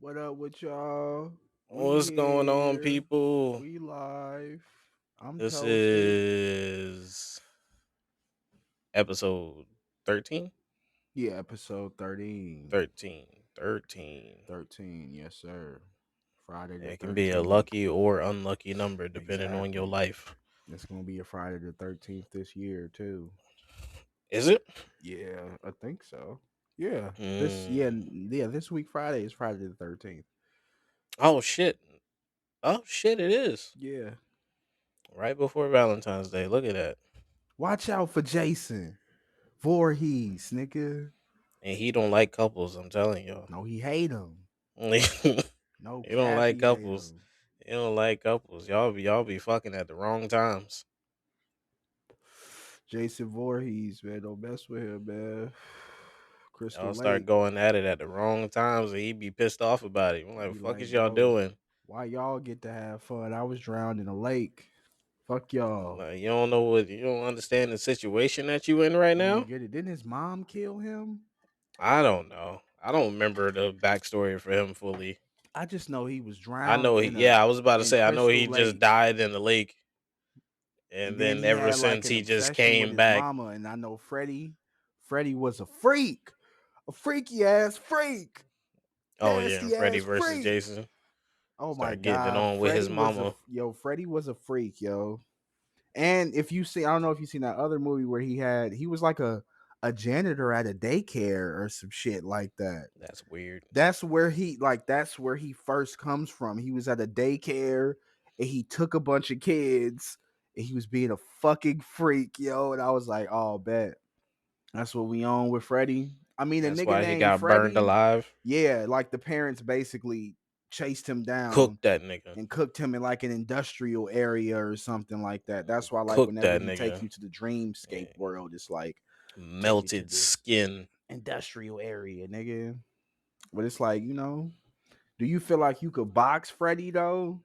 What up with y'all? We What's going on, here. people? We live. I'm This toasted. is episode 13? Yeah, episode 13. 13. 13. 13, yes, sir. Friday the It can be a 13th. lucky or unlucky number depending on your Exactly. life. It's going to be a Friday the 13th this year, too. Is it? Yeah, I think so. Yeah. Mm. This week Friday is Friday the 13th. Oh, shit. Oh, shit, it is. Yeah. Right before Valentine's Day. Look at that. Watch out for Jason Voorhees, nigga. And he don't like couples, I'm telling y'all. No, he hate him. he No don't cap, like he hate couples. him. He don't like couples. Y'all be fucking at the wrong times. Jason Voorhees, man, don't mess with him, man. Crystal Y'all start Lake, going at it at the wrong times, and he be pissed off about it. I'm like, be "Fuck like, is y'all bro, doing? why y'all get to have fun? I was drowned in a lake. Fuck y'all. Like, you don't know what you don't understand the situation that you in right You don't now." get it. Didn't his mom kill him? I don't know. I don't remember the backstory for him fully. I just know he was I drowned know he. Yeah, I was about to in say. I know he Crystal just Lake. died in the lake, And and then then he ever had like since an he just obsession with came his back. mama. And I know Freddie was a freak. A freaky ass freak. Oh yeah, Nasty Freddy ass versus freak. Jason. Oh my Start getting it god. on with his mama. Freddie was a freak, yo. And if you see, I don't know if you seen that other movie where he was like a janitor at a daycare or some shit like that. That's weird. That's where he first comes from. He was at a daycare and he took a bunch of kids and he was being a fucking freak, yo. And I was like, oh, bet that's what we on with Freddie. I mean, a That's nigga why he named got burned Freddie, alive. yeah, like the parents basically chased him Cook down that nigga. and cooked him in like an industrial area or something like that. That's why, like, Cook whenever that he take nigga. you to the dreamscape Yeah. world, it's like take you to Melted this skin. industrial area, nigga. But it's like, do you feel like you could box Freddy though?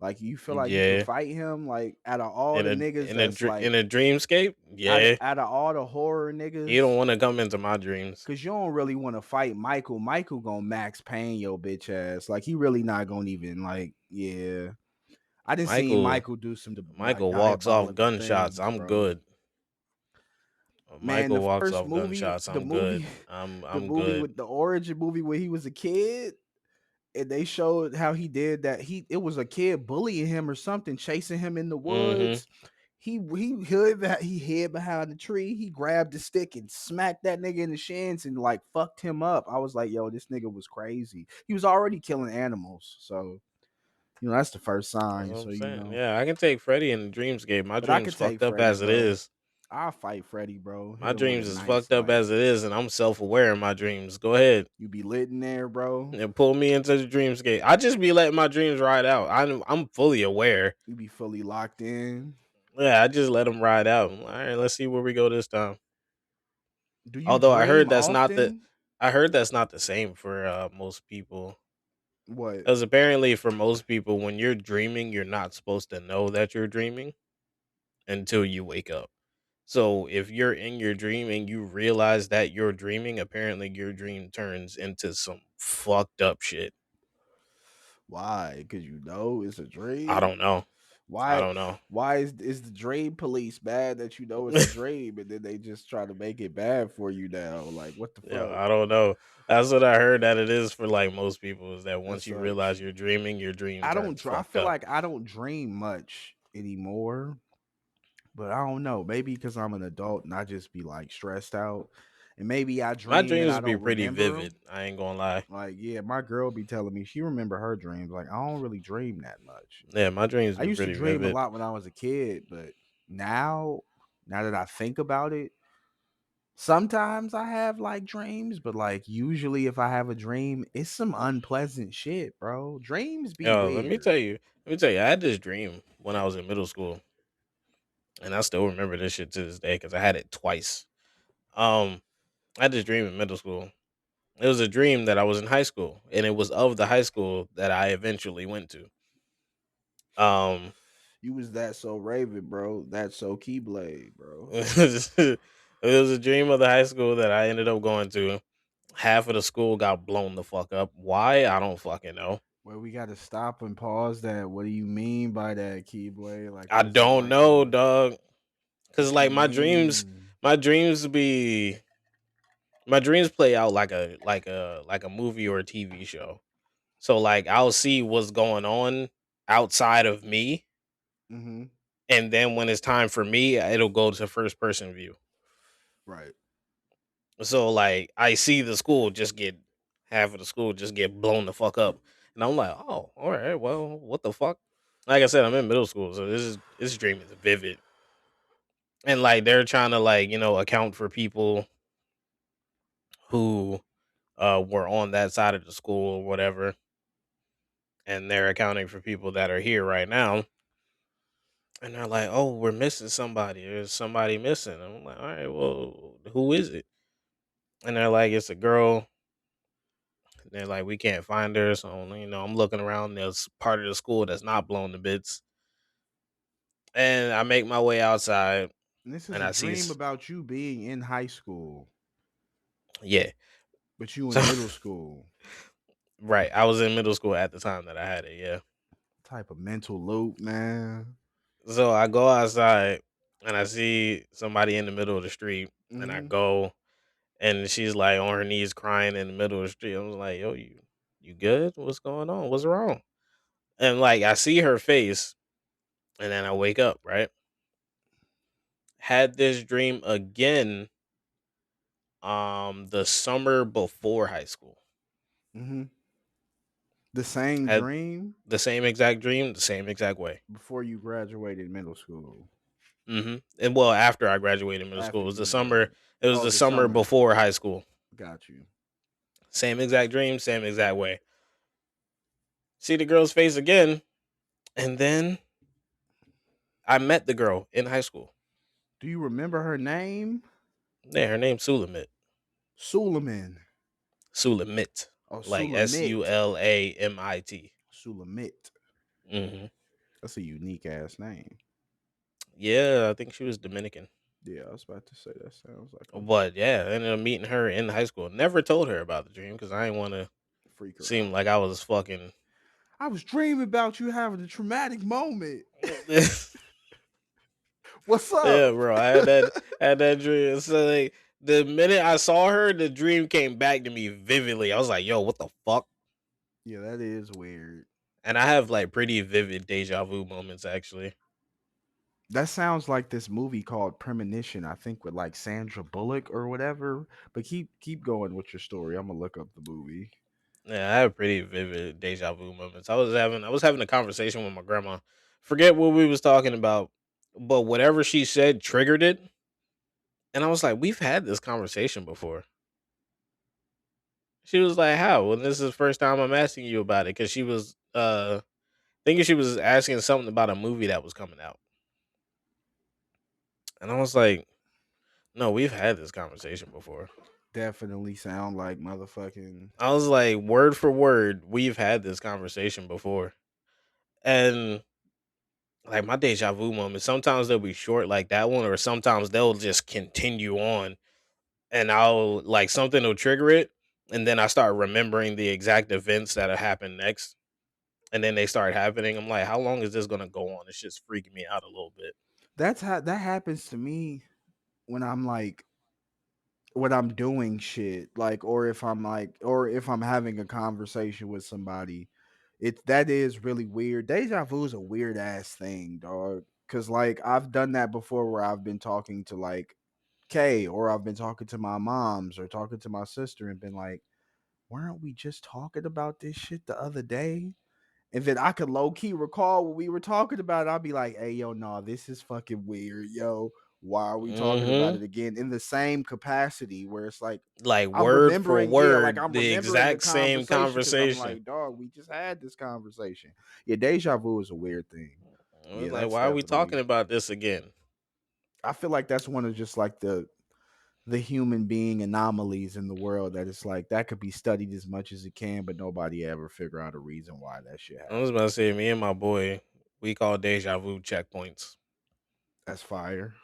Like, you feel like you could Yeah. fight him? Like, out of all In the a niggas in a that's dr- in like a dreamscape, out of, yeah. out of all the horror He niggas, don't want to come into my dreams. cause you don't really want to fight Michael. Michael gonna max pain your bitch ass. Like, he really not gonna even like, yeah. I didn't see Michael Michael do some Michael walks off diabolical gunshots. things, I'm bro. good. Man, Michael the walks first off movie, gunshots. I'm good. I'm the I'm movie good. with the origin movie where he was a kid, and they showed how he did that. It was a kid bullying him or something, chasing him in the Mhm. woods. He hid behind the tree. He grabbed the stick and smacked that nigga in the shins and like fucked him up. I was like, yo, this nigga was crazy. He was already killing animals, so that's the first That's sign. what So I'm saying. Yeah, I can take Freddy in the dreamscape. My but I dreams could take fucked up Freddy, as it bro. is. I'll fight Freddy, bro. Hit My him with a dreams is nice fucked up like as it is, and I'm self aware in my dreams. Go ahead. you be lit in there, bro. And pull me into the dreamscape. I just be letting my dreams ride out. I'm fully aware. You be fully locked in. Yeah, I just let them ride out. All right, let's see where we go this time. Do you Although dream often? I heard that's not the same for most people. What? Because apparently, for most people, when you're dreaming, you're not supposed to know that you're dreaming until you wake up. So if you're in your dream and you realize that you're dreaming, apparently your dream turns into some fucked up shit. Why? Because it's a I dream. don't know. I Why? don't know. Why is the dream police mad that you know it's a dream and then they just try to make it bad for you now? Like, what the Yeah, fuck? I don't know. That's what I heard that it is for like most people is that That once you sucks. realize you're dreaming, your dream turns I fucked feel up. like I don't dream much anymore. But I don't know. Maybe because I'm an adult and I just be like stressed out. And maybe I My dream and dreams I be don't pretty remember vivid. them. I ain't gonna lie. Like, yeah, my girl be telling me she remember her dreams. Like, I don't really dream that much. Yeah, my dreams I be used to pretty dream a vivid. lot when I was a kid, but now, now that I think about it, sometimes I have like dreams, but like usually if I have a dream, it's some unpleasant shit, bro. Dreams be Yo, weird. let me tell you, I had this dream when I was in middle school, and I still remember this shit to this day because I had it twice. Um, I had this dream in middle school. It was a dream that I was in high school, and it was of the high school that I eventually went to. Um, You was that so Raven, bro. That so Keyblade, bro. it was a dream of the high school that I ended up going to, Half of the school got blown the fuck up. Why? I don't fucking know. Well, we got to stop and pause that. What do you mean by that, Keyblade? Like, I what's don't like know, the dog. Cause what you like mean? my dreams be my dreams play out like a movie or a TV show. So like I'll see what's going on outside of me, Mm-hmm. and then when it's time for me, it'll go to first person view. Right. So like I see the school just get half of the school just get blown the fuck up, and I'm like, oh, all right, well, what the fuck? Like I said, I'm in middle school, so this dream is vivid, and like they're trying to like account for people who were on that side of the school or whatever, and they're accounting for people that are here right now. And they're like, "Oh, we're missing somebody. There's somebody missing." I'm like, "All right, well, who is it?" And they're like, "It's a girl." They're like, "We can't find her." So I'm looking around. There's part of the school that's not blown to bits, and I make my way outside, And this is and a I see, dream about you being in high school, yeah. but you So in middle school. right, I was in middle school at the time that I had it. Yeah. Type of mental loop, man. So I go outside, and I see somebody in the middle of the street, and I Mm-hmm. go, and she's like on her knees crying in the middle of the street. I was like, "Yo, you good? What's going on? What's wrong?" And like I see her face, and then I wake up. Right, had this dream again. The summer before high school, Mm-hmm. The same had dream the same exact dream, the same exact way. before you graduated middle school. And well, after I graduated middle school, After it was the you summer. graduated. It was Oh, the the summer summer. before high school. Got you. Same exact dream, same exact way. See the girl's face again, and then I met the girl in high school. Do you remember her name? Yeah, her name's Sulamit. Suleiman. Sulamit, Oh, like Sulamit. Sulamit. Sulamit. Hmm. That's a unique ass name. Yeah, I think she was Dominican. Yeah, I was about to say that sounds like a But yeah, I ended up meeting her in high school. Never told her about the dream because I didn't want to freak her seem out. like I was fucking. I was dreaming about you having a traumatic moment. Yeah, What's up? bro. I had that dream. So like, the minute I saw her, the dream came back to me vividly. I was like, "Yo, what the fuck?" Yeah, that is weird. And I have like pretty vivid deja vu moments actually. That sounds like this movie called Premonition, I think with like Sandra Bullock or whatever. But keep going with your story. I'm gonna look up the movie. Yeah, I have pretty vivid deja vu moments. I was having a conversation with my grandma. Forget what we was talking about, but whatever she said triggered it. And I was like, "We've had this conversation before." She was like, "How?" And this is the first time I'm asking you about it because she was thinking she was asking something about a movie that was coming out. And I was like, "No, we've had this conversation before." Definitely sound like motherfucking I was like, "Word for word, we've had this conversation before." And like my deja vu moments, sometimes they'll be short like that one, or sometimes they'll just continue on, and I'll like something will trigger it, and then I start remembering the exact events that have happened next, and then they start happening. I'm like, how long is this gonna go on? It's just freaking me out a little bit. that's how that happens to me when I'm like when I'm doing shit, like or if I'm having a conversation with somebody. That is really weird. Deja vu is a weird ass thing, dog. Cause like I've done that before where I've been talking to like Kay or I've been talking to my moms or talking to my sister and been like, weren't we just talking about this shit the other day? And then I could low key recall what we were talking about. I'll be like, hey, yo, no, this is fucking weird, yo. Why are we talking about Hmm. it again in the same capacity where it's like Like I'm word for remembering, yeah, like word, I'm the remembering the exact same conversation because I'm conversation. like, dog, we just had this conversation. Yeah, deja vu is a weird thing. I was Yeah, like, that's why are we talking definitely. about this again? I feel like that's one of just like the human being anomalies in the world that it's like that could be studied as much as it can, but nobody ever figure out a reason why that shit I was about to happens. say, me and my boy, we call deja vu checkpoints, That's fire.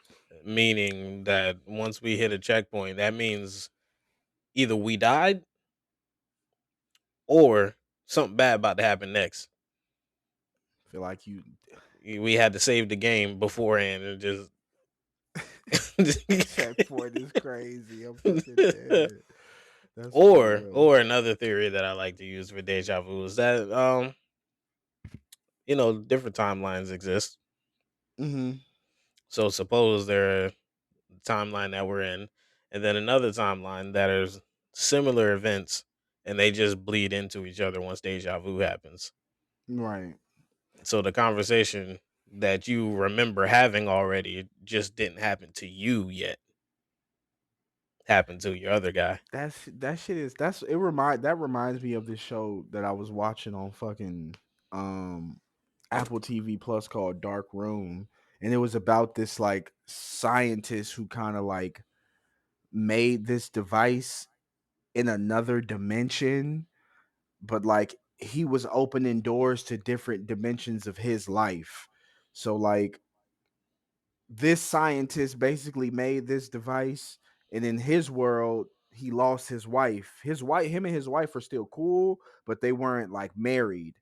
meaning that once we hit a checkpoint, that means either we died or something bad about to happen next. Feel like you We had to save the game beforehand and just checkpoint is crazy. I'm fucking dead. That's for real. or another theory that I like to use for deja vu is that different timelines exist. Hmm. So suppose there are the timeline that we're in, and then another timeline that is similar events, and they just bleed into each other once deja vu happens. Right. So the conversation that you remember having already it just didn't happen to you yet. Happened to your other guy. That shit is that reminds me of this show that I was watching on fucking um Apple TV Plus called Dark Room. And it was about this like scientist who kind of like made this device in another dimension, but like he was opening doors to different dimensions of his life. So like this scientist basically made this device, and in his world he lost his wife. Him and his wife are still cool, but they weren't like married.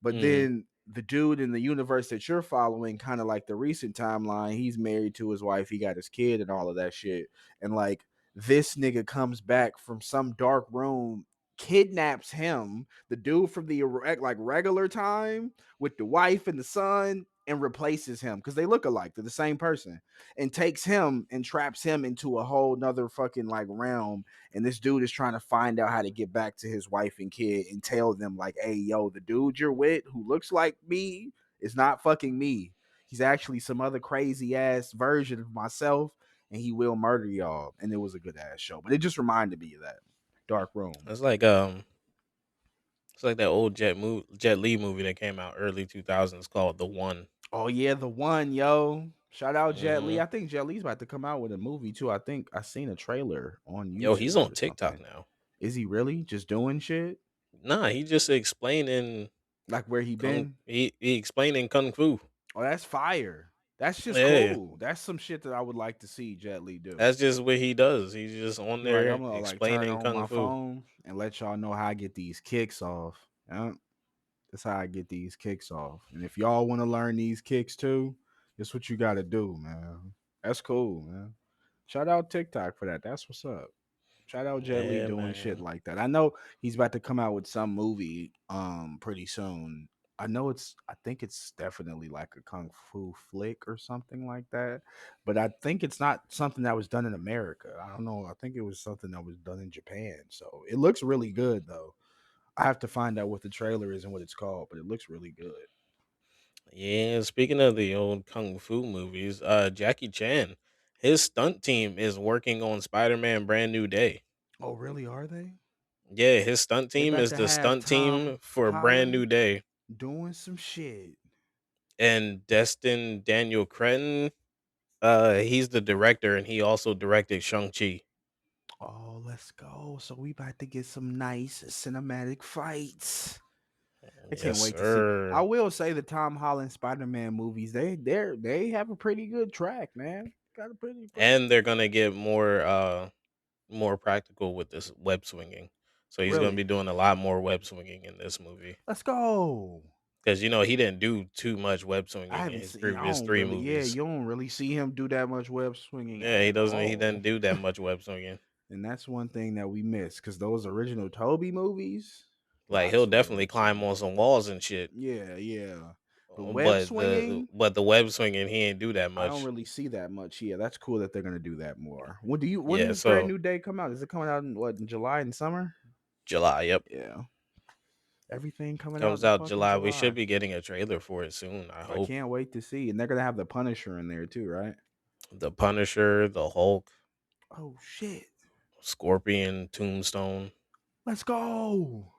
But Hmm. then the dude in the universe that you're following, kind of like the recent timeline, he's married to his wife, he got his kid and all of that shit. And like this nigga comes back from some dark room, kidnaps him, the dude from the like regular time, with the wife and the son, and replaces him because they look alike. They're the same person, and takes him and traps him into a whole nother fucking like realm. And this dude is trying to find out how to get back to his wife and kid and tell them, like, hey, yo, the dude you're with who looks like me is not fucking me. He's actually some other crazy ass version of myself, and he will murder y'all. And it was a good ass show, but it just reminded me of that Dark Room. It's like that old Jet Li movie that came out early 2000s called The One. Oh yeah, the one, yo. Shout out Jet Li. Hmm. I think Jet Li's about to come out with a movie too. I think I seen a trailer on Yo, he's YouTube on or TikTok something. now. Is he really just doing shit? Nah, he just explaining Like where he been? he explaining kung fu. Oh, that's fire. That's just Yeah, cool. That's some shit that I would like to see Jet Li do. that's just what he does. He's just on Like there I'm gonna like turn explaining on kung my fu. phone and let y'all know how I get these kicks off. Yeah, that's how I get these kicks off. And if y'all want to learn these kicks too, that's what you got to do, man. That's cool, man. Shout out TikTok for that. That's what's up. Shout out Jet Li Yeah, doing shit man. like that. I know he's about to come out with some movie pretty soon. I think it's definitely like a kung fu flick or something like that. But I think it's not something that was done in America. I don't know. I think it was something that was done in Japan. So it looks really good though. I have to find out what the trailer is and what it's called, but it looks really good. Yeah, speaking of the old kung fu movies, Jackie Chan, his stunt team is working on Spider-Man Brand New Day. Oh, really? Are they? Yeah, his stunt They team about is to the have stunt Tom team for Brand New Holland Day. doing some shit. And Destin Daniel Cretton, he's the director and he also directed Shang-Chi. Oh, let's go. So we about to get some nice cinematic fights. I can't Yes, wait to see. I sir. will say the Tom Holland Spider-Man movies, they have a pretty good track, man. Got a pretty And they're gonna get more practical with this web swinging. So he's gonna really. be doing a lot more web swinging in this movie. Let's go. Because he didn't do too much web I swinging in haven't his seen I previous don't three really movies. you don't really see him do that much web swinging Yeah, he at doesn't. He all. doesn't do that much web swinging. And that's one thing that we miss because those original Toby movies, Like lots he'll of definitely web climb on swinging. some walls and shit. Yeah, yeah. But web But the swinging, but the web swinging, he ain't do that I don't much. really see that much. Yeah, that's cool that they're gonna do that more. When Yeah. does Brand So New Day come out? Is it coming out in what, in July and summer? July. Yep. Yeah. Everything coming out Comes in out fucking July. We should July. be getting a trailer for it soon. I I hope. can't wait to see. And they're gonna have the Punisher in there too, right? The Punisher, the Hulk, Oh shit. Scorpion, Tombstone. Let's go.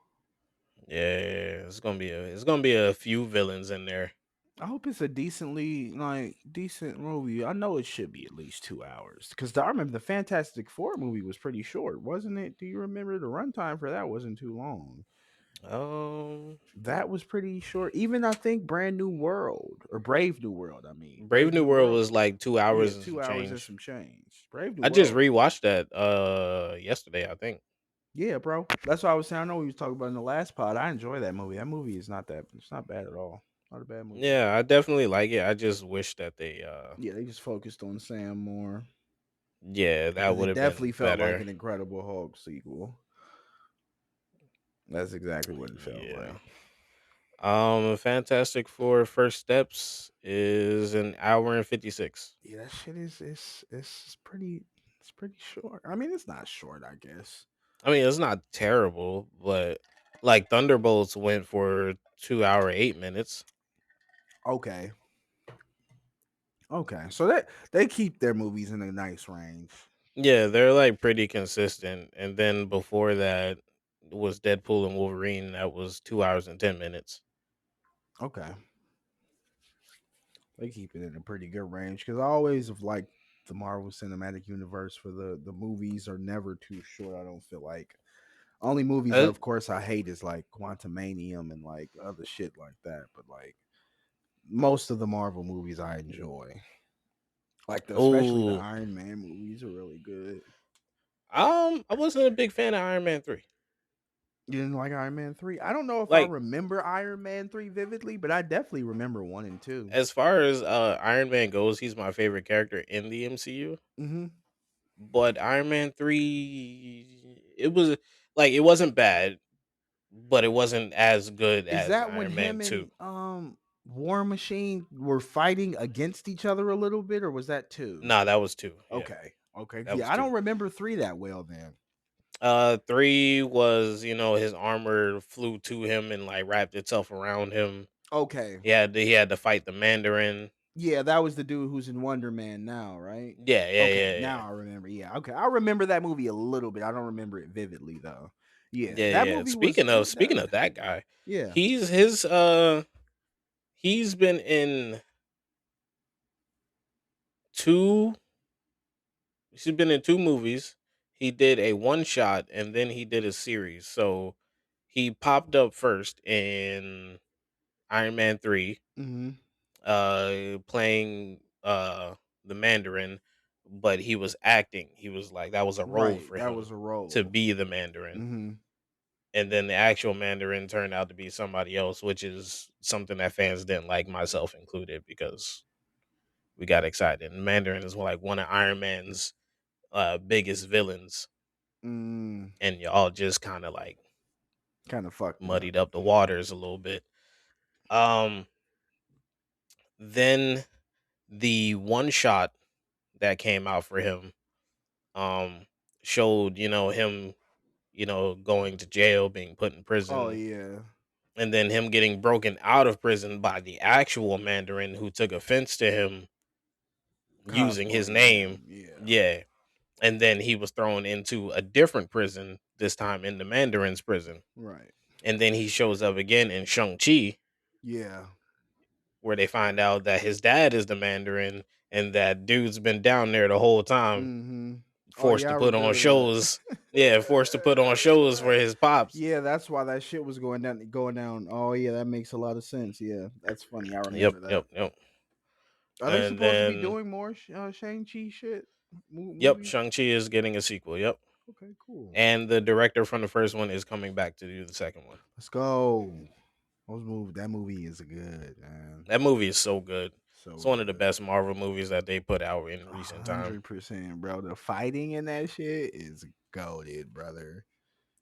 Yeah, it's gonna be a few villains in there. I hope it's a decently like decent movie. I know it should be at least 2 hours. Because I remember the Fantastic Four movie was pretty short, wasn't it? Do you remember the runtime for that wasn't too long? Um, That was pretty short. Even I think Brand New World or Brave New World. I mean, Brave Brave New New World World. was like two Yeah, hours and some 2 hours and change. some change. Brave New I just World. rewatched that yesterday, I think. Yeah, bro. That's what I was saying. I know we was talking about in the last pod. I enjoy that movie. That movie is not that. It's not bad at all. Not a bad movie. Yeah, I definitely like it. I just wish that they Yeah, they just focused on Sam more yeah, that because would it have definitely been felt like better. an Incredible Hulk sequel. That's exactly what it felt Yeah. like. Fantastic Four First Steps is an hour and 56. Yeah, that shit is it's pretty. It's pretty short. I mean, it's not short, I guess. I mean, it's not terrible, but like Thunderbolts went for 2 hour 8 minutes. Okay, okay. So they keep their movies in a nice range. Yeah, they're like pretty consistent. And then before that was Deadpool and Wolverine. That was 2 hours and 10 minutes. Okay, they keep it in a pretty good range because I always have liked the Marvel Cinematic Universe for the movies are never too short. I don't feel like only movies that Uh, of course I hate is like Quantumanium and like other shit like that. But like most of the Marvel movies I enjoy, like especially the oh, Iron Man movies are really good. I wasn't a big fan of Iron Man 3. You didn't like Iron Man 3? I don't know if I Like, remember Iron Man 3 vividly, but I definitely remember 1 and 2. as far as Iron Man goes, he's my favorite character in the MCU. Mhm. But Iron Man 3, it was like it wasn't bad, but it wasn't as good Is as that when Iron Man him 2. and War Machine were fighting against each other a little bit or was that 2? Nah, that was 2. Yeah, Okay. Okay. that Yeah, was I 2. don't remember 3 that well then. 3 was, his armor flew to him and like wrapped itself around him. Okay. He had to fight the Mandarin. Yeah, that was the dude who's in Wonder Man now, right? Yeah, yeah, Okay, yeah, yeah. now I remember. Yeah, okay. I remember that movie a little bit. I don't remember it vividly though. Yeah, Yeah, that yeah. movie was Speaking of that, speaking that of that guy, yeah. he's his he's been in two he's been in two movies. He did a one shot and then he did a series. So he popped up first in Iron Man 3, Mhm. playing the Mandarin, but he was acting. He was like that was a role Right, for that him was a to role. be the Mandarin. Mhm. And then the actual Mandarin turned out to be somebody else, which is something that fans didn't like, myself included, because we got excited. And Mandarin is like one of Iron Man's biggest villains, Mm, and y'all just kind of like kind of fucked it up. muddied up the waters a little bit. Um, then the one shot that came out for him um showed him going to jail, being put in Oh prison, yeah. and then him getting broken out of prison by the actual Mandarin who took offense to him using his Cosplaying name. him. Yeah. Yeah. And then he was thrown into a different prison, this time in the Mandarin's prison. Right. And then he shows up again in Shang-Chi, Yeah. where they find out that his dad is the Mandarin and that dude's been down there the whole time, Mhm. Oh forced yeah, to I put on remember that. shows. Yeah, forced to put on shows for his pops. Yeah, that's why that shit was going down. Oh yeah, that makes a lot of sense. Yeah, that's funny. I Yep, remember that. yep, yep. Are they And supposed to be then, doing more Shang-Chi shit yep, movies? Shang-Chi is getting a sequel. Yep. Okay, cool. And the director from the first one is coming back to do the second one. Let's go. That movie is good, man. That movie is so good. It's So one of the good. best Marvel movies that they put out in recent time. 100%, bro. The fighting in that shit is goaded, brother.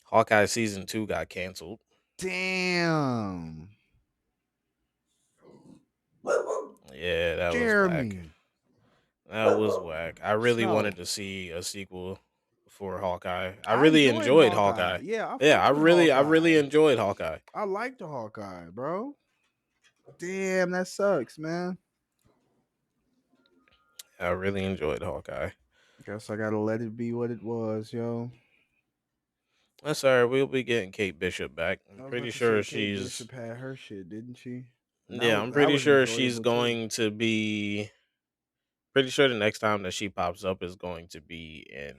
Hawkeye season 2 got canceled. Damn. Yeah, that was whack. Jeremy. That was whack. I really Snow. wanted to see a sequel for Hawkeye. I I really enjoyed enjoyed Hawkeye. Hawkeye. Yeah, I Yeah, fucked with I really Hawkeye. enjoyed Hawkeye. I like the Hawkeye, bro. Damn, that sucks, man. I really enjoyed Hawkeye. Guess I gotta let it be what it was, yo. That's all right. We'll be getting Kate Bishop back. I'm I was pretty about to sure say Kate she's Bishop had her shit, didn't she? And yeah, I'm that pretty was sure she's enjoyable too. going to be pretty sure the next time that she pops up is going to be in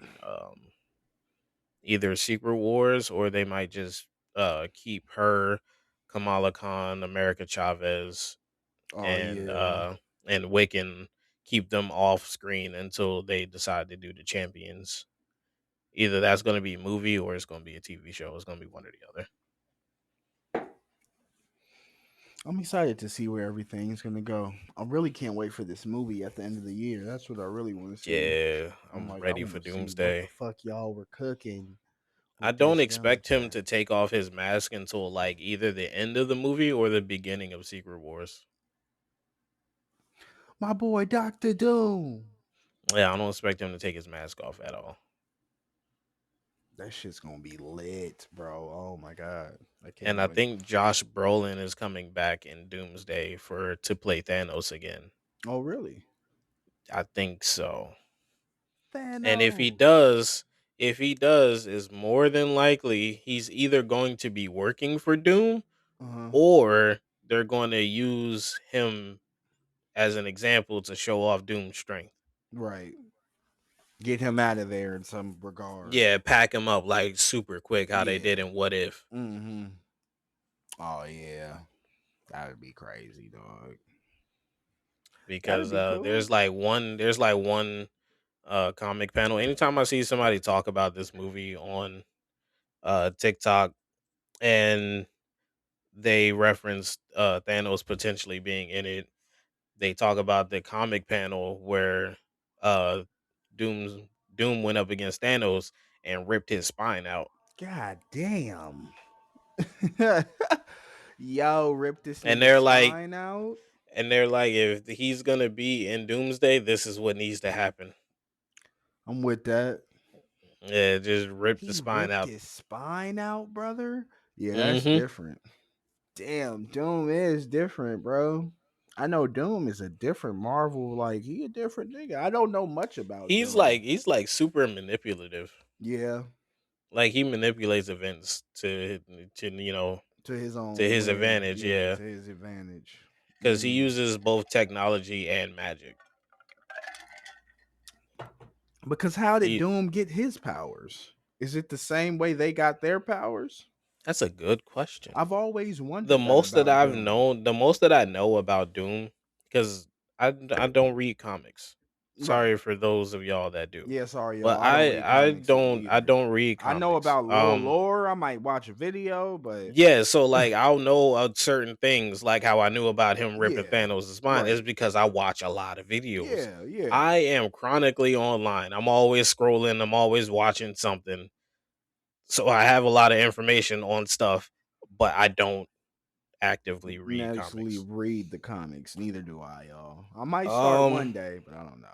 either Secret Wars, or they might just keep her, Kamala Khan, America Chavez, Oh and yeah. uh and Wiccan, keep them off screen until they decide to do the champions Either that's going to be a movie or it's going to be a TV show. It's going to be one or the other. I'm excited to see where everything's gonna go. I really can't wait for this movie at the end of the year. That's what I really want to see. Yeah, I'm I'm like, I ready for want to see what the Doomsday. fuck y'all were cooking I with don't this expect him Doomsday. to take off his mask until like either the end of the movie or the beginning of Secret Wars. My boy, Doctor Doom. Yeah, I don't expect him to take his mask off at all. That shit's gonna be lit, bro. Oh my god, I And can't I wait. think Josh Brolin is coming back in Doomsday for to play Thanos again. Oh really? I think so. And Thanos. if he does, is more than likely he's either going to be working for Doom Uh huh. or they're going to use him as an example to show off Doom's strength. Right. Get him out of there in some regard. Yeah, pack him up like super quick, how they did Yeah. in What If, Mm-hmm. Oh yeah. That'd be crazy, dog. That'd because be cool. there's like one comic panel. Anytime I see somebody talk about this movie on TikTok and they reference Thanos potentially being in it, they talk about the comic panel where uh Doom's Doom went up against Thanos and ripped his spine out. God damn. Yo, rip this And nigga's they're like spine out. if he's gonna be in Doomsday, this is what needs to happen. I'm with that. Yeah, just rip the He spine ripped out. his spine out, brother. Yeah, that's Hmm. different. Damn, Doom is different, bro. I know Doom is a different Marvel. Like he a different nigga. I don't know much about Doom. He's like super manipulative. Yeah, Like he manipulates events to to his to own his will. advantage. Yeah, Yeah, to his advantage. because he Mm. uses both technology and magic. Because how did He Doom get his powers? Is it the same way they got their powers? That's a good question. I've always wondered that about Doom. The most that I know about Doom, because I don't read comics. Right. Sorry for those of y'all that do, Yeah, sorry, y'all. but I don't read comics I either. don't read I know comics. about little lore. I might watch a video, but Yeah, so like I'll know certain things, like how I knew about him ripping yeah, Thanos' spine, is right. because I watch a lot of videos. Yeah, yeah. I am chronically online. I'm always scrolling. I'm always watching something. So I have a lot of information on stuff, but I don't actively read Actually comics. read the comics. Neither do I, y'all. I might start Um, one day, but I don't know.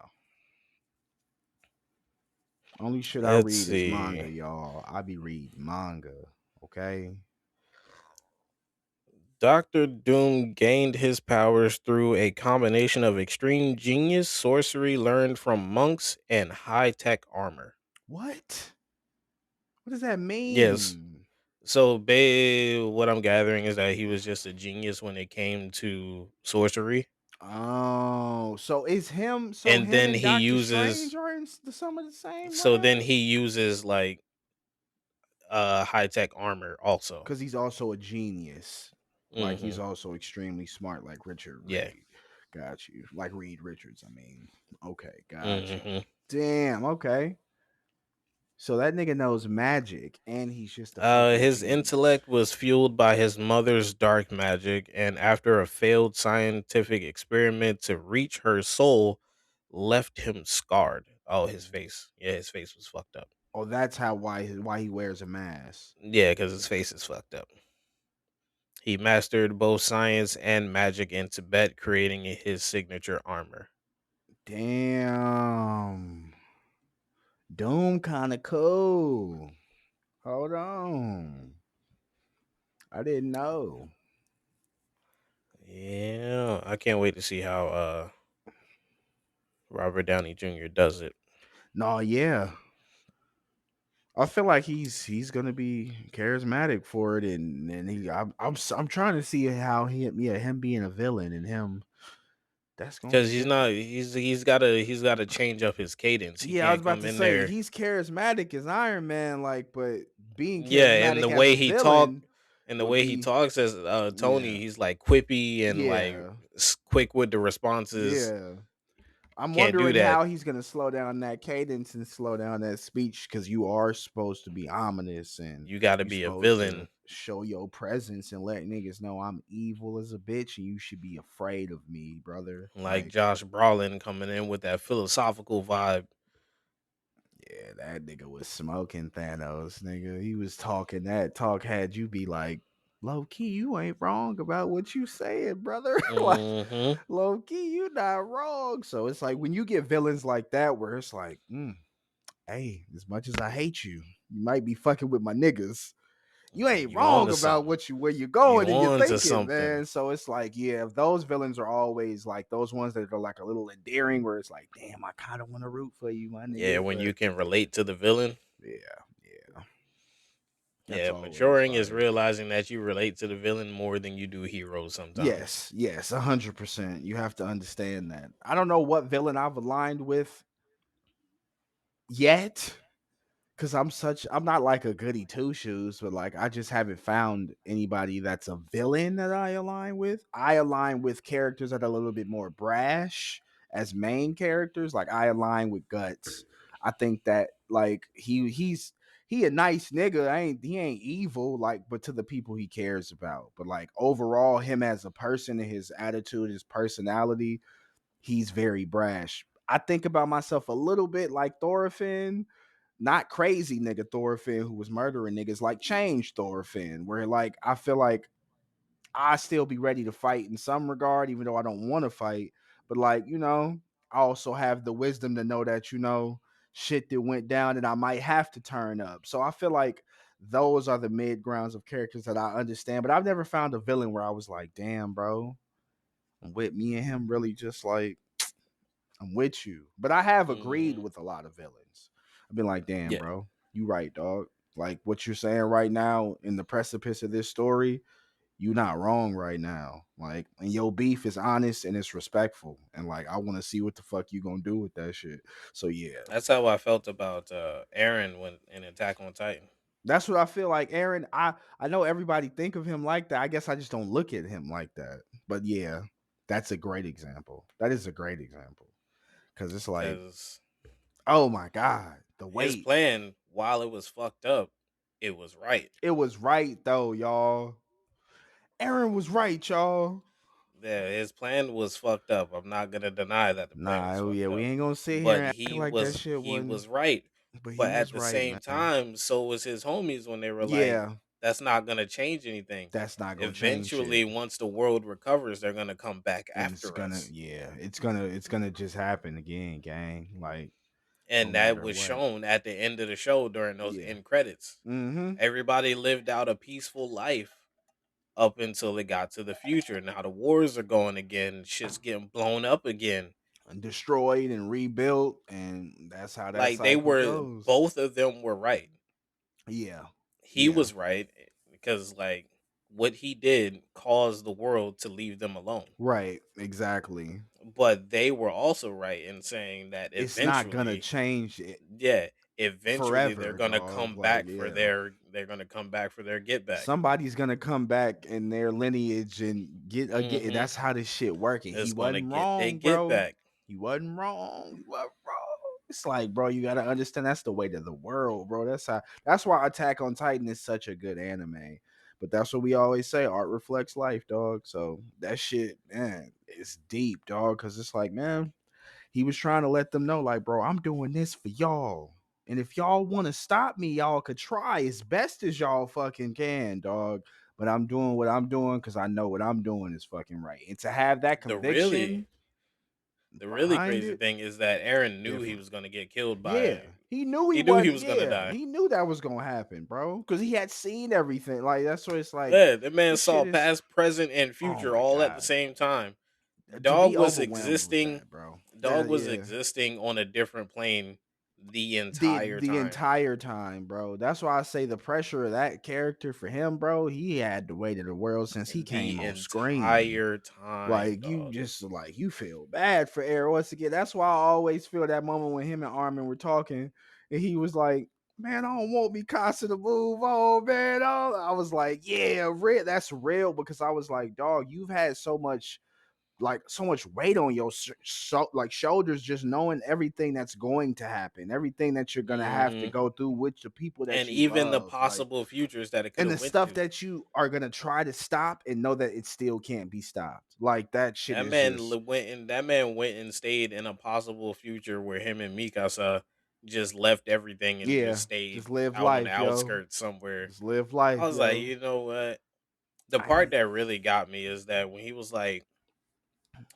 Only shit I let's read is see. manga, y'all. I be reading manga. Okay. Doctor Doom gained his powers through a combination of extreme genius, sorcery learned from monks, and high tech armor. What? What does that Yes. mean? So, what I'm gathering is that he was just a genius when it came to sorcery, Oh, so is him? So and him then and he Doctor Strange uses are in some of the same so then realm? he uses like high tech armor also. Because he's also a genius. Like he's Hmm. also extremely smart, like Richard Yeah. Reed. Got you. Like Reed Richards, I mean. Okay, got you. Hmm. Damn, okay. So that nigga knows magic and he's just a fucking His genius. intellect was fueled by his mother's dark magic, and after a failed scientific experiment to reach her soul, left him scarred. Oh, his face. Yeah, his face was fucked up. Oh, that's how why he wears a mask. Yeah, because his face is fucked up. He mastered both science and magic in Tibet, creating his signature armor. Damn. Doom kind of cool. Hold on. I didn't know. Yeah, I can't wait to see how Robert Downey Jr. does it. No, yeah. I feel like he's gonna be charismatic for it, and I'm trying to see how him being a villain and him that's gonna Because be different. he's gotta change up his cadence. He Yeah, I was can't about come to in say there. he's charismatic as Iron Man, like, but being Yeah, and charismatic the as a way he talked, villain and the would way he be talks as yeah, Tony, he's like quippy and like yeah, quick with the responses. yeah. I'm Can't do wondering that. how he's gonna slow down that cadence and slow down that speech because you are supposed to be ominous and You got to you're be a supposed to villain show your presence and let niggas know I'm evil as a bitch and you should be afraid of me, brother. like Like, Josh Brolin coming in with that philosophical vibe. yeah, that nigga was smoking Thanos, nigga. He was talking that talk had you be like, low key, you ain't wrong about what you saying, brother. Like, Hmm. low key, you not wrong. So it's like when you get villains like that, where it's like, hey, as much as I hate you, you might be fucking with my niggas. You ain't You wrong on to about something. what you where you're You going and you're on to thinking, something. man. So it's like, yeah, if those villains are always like those ones that are like a little endearing, where it's like, damn, I kind of want to root for you, my Yeah, nigga. when But you can relate to the villain. yeah, yeah, that's Yeah, always maturing is fire. realizing that you relate to the villain more than you do heroes sometimes. Yes, yes, 100%. You have to understand that. I don't know what villain I've aligned with yet, because I'm not like a goody two shoes, but like I just haven't found anybody that's a villain that I align with. I align with characters that are a little bit more brash as main characters. Like I align with Guts. I think that like he a nice nigga. He ain't evil, like, but to the people he cares about. But like overall, him as a person and his attitude, his personality, he's very brash. I think about myself a little bit like Thorfinn, not crazy nigga Thorfinn who was murdering niggas, like change Thorfinn, where like I feel like I still be ready to fight in some regard, even though I don't want to fight. But like, I also have the wisdom to know that, shit that went down and I might have to turn up. So I feel like those are the mid grounds of characters that I understand. But I've never found a villain where I was like, damn, bro, with me and him really just like I'm with you. But I have agreed Hmm. with a lot of villains. I've been like, damn, Yeah, bro, you right, dog. Like what you're saying right now in the precipice of this story, you not wrong right now. Like, and your beef is honest and it's respectful. And like, I want to see what the fuck you gonna do with that shit. So yeah, that's how I felt about Aaron when in Attack on Titan. that's what I feel like. Aaron, I know everybody think of him like that. I guess I just don't look at him like that. But yeah, that's a great example. That is a great example because it's like, Because oh my god, the his weight. plan, while it was fucked up, it was right. It was right though, y'all. Aaron was right, y'all. Yeah, his plan was fucked up. I'm not gonna deny that the plan Nah, was oh yeah, fucked we up, ain't gonna sit here but and act like that shit he wasn't. was right. But he But at was the right, same man. time, so was his homies when they were like, Yeah, "That's not gonna change anything. that's not gonna change Eventually, shit. once the world recovers, they're gonna come back And it's after gonna, us." yeah, it's gonna just happen again, gang. Like no And that matter was what. shown at the end of the show during those Yeah. end credits. Mm-hmm. Everybody lived out a peaceful life up until it got to the future. Now the wars are going again, shit's getting blown up again. And destroyed and rebuilt, and that's how that Like they cycle were, goes. both of them were right. Yeah. He Yeah. was right because like what he did caused the world to leave them alone. Right. Exactly. But they were also right in saying that It's not gonna eventually, change it yeah, eventually they're forever, gonna dog. come Like, back for yeah. they're gonna come back for their get back. Somebody's gonna come back in their lineage and get. Hmm. That's how this shit working. He It's gonna wasn't get they wrong, get bro. back. He wasn't wrong. He wasn't wrong. It's like, bro, you gotta understand that's the way to the world, bro. That's how. That's why Attack on Titan is such a good anime. But that's what we always say: art reflects life, dog. So that shit, man, it's deep, dog. Because it's like, man, he was trying to let them know, like, bro, I'm doing this for y'all. And if y'all want to stop me, y'all could try as best as y'all fucking can, dog. But I'm doing what I'm doing because I know what I'm doing is fucking right. And to have that The really conviction the really behind crazy it, thing is that Aaron knew he different. was gonna get killed Yeah. by. He knew he He knew he wasn't. was gonna Yeah. die. He knew that was gonna happen, bro. Because he had seen everything. Like, that's what it's like. Yeah, the man This saw shit is, past, present, and oh future my all at the God. same time. To Dog be was overwhelmed with existing. that, bro. Dog That, was yeah. existing on a different plane the the entire the time. entire time, bro. That's why I say the pressure of that character for him, bro. He had the weight of the world since he came The on screen. entire time, Like you dog. just like you feel bad for Arrow once again. That's why I always feel that moment when him and Armin were talking, and he was like, "Man, I don't want Mikasa to move on, man." I was like, "Yeah, real. That's real." Because I was like, "Dog, you've had so much." like so much weight on your like shoulders, just knowing everything that's going to happen, everything that you're gonna have to Hmm. go through with the people that And you even the love, like, possible futures that it could and have the went stuff to. that you are gonna try to stop and know that it still can't be stopped. Like that shit That is man just went and stayed in a possible future where him and Mikasa just left everything and just yeah. Just stayed live out on the life, yo. outskirts somewhere. Just live I life, was like, yo. you know what? The part I that really got me is that when he was like,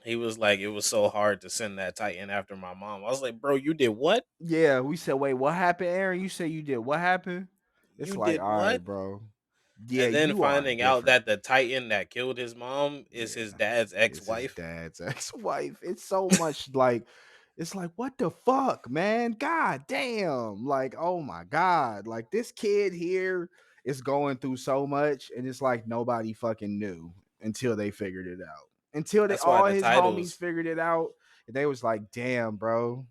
it was so hard to send that Titan after my mom. I was like, bro, you did what? Yeah, we said, wait, what happened, Aaron? You said you did what happened? It's You like, did all right, what? bro. Yeah, And then you are finding out different. that the Titan that killed his mom is his Yeah, dad's it's his ex-wife. dad's ex-wife. It's so much like, it's like, what the fuck, man? God damn. Like, oh my God. Like, this kid here is going through so much, and it's like nobody fucking knew until they figured it out. Until they That's why all the his homies titles figured it out, and they was like, damn, bro.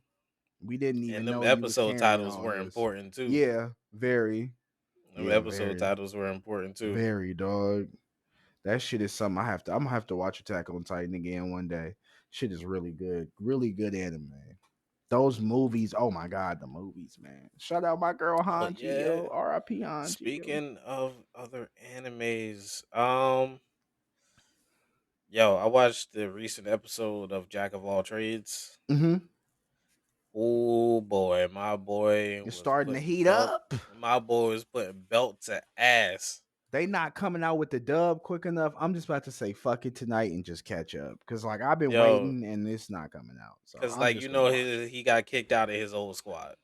We didn't and even them know you was episode carrying titles all were this. important too. Yeah, very. Them Yeah, episode very. titles were important too. Very, dog. That shit is something I'm gonna have to watch Attack on Titan again one day. Shit is really good. Really good anime. Those movies, oh my god, the movies, man. Shout out my girl Oh Hanji, yeah. yo. R.I.P. Hanji, yo. Speaking of other animes, yo, I watched the recent episode of Jack of All Trades. Mm-hmm. Oh boy, my boy It's was starting to putting heat belt. up. My boy was putting belt to ass. They not coming out with the dub quick enough. I'm just about to say fuck it tonight and just catch up. Cause like I've been Yo, waiting and it's not coming out. So cause I'm like just gonna watch it. he got kicked out of his old squad.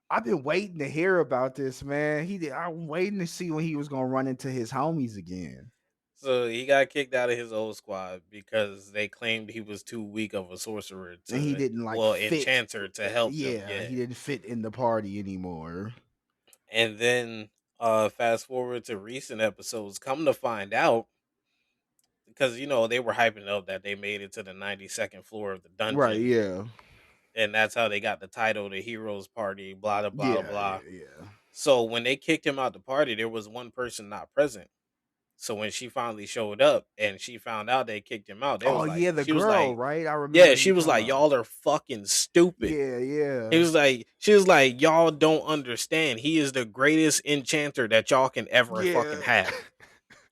I've been waiting to hear about this, man. I'm waiting to see when he was gonna run into his homies again. So he got kicked out of his old squad because they claimed he was too weak of a sorcerer And he to, didn't like well, fit. enchanter to help them. Yeah, Yeah. he didn't fit in the party anymore. And then fast forward to recent episodes, come to find out, because they were hyping up that they made it to the 92nd floor of the Right, dungeon, yeah. and that's how they got the title, the Heroes Party, blah blah blah Yeah, blah. yeah, yeah. So when they kicked him out the party, there was one person not present. So when she finally showed up and she found out they kicked him out, Oh yeah, the she was girl, like, right? I yeah, remember she you was talking like, about. y'all are fucking stupid. Yeah, He yeah. was like, she was like, y'all don't understand. He is the greatest enchanter that y'all can ever fucking Yeah. have.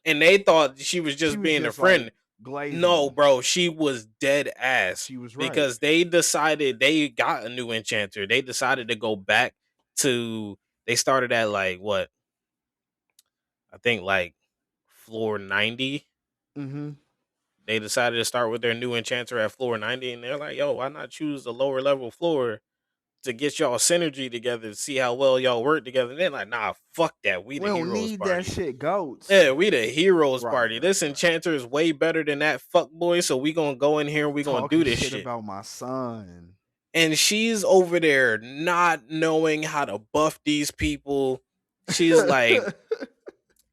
And they thought she was She just was being a just like friend. glazing No, him. bro, she was dead ass She was right. because they decided they got a new enchanter. They decided to go back to, they started at like what? I think like floor 90. Mm-hmm. They decided to start with their new enchanter at floor 90, and they're like, yo, why not choose a lower level floor to get y'all synergy together to see how well y'all work together? And they're like, nah, fuck that. We We the don't heroes need that party. shit, goats. Yeah, we the heroes Right, party. right, This right. enchanter is way better than that fuck boy, so we gonna go in here and we gonna Talking do this shit shit. about my son. And she's over there not knowing how to buff these people. She's like,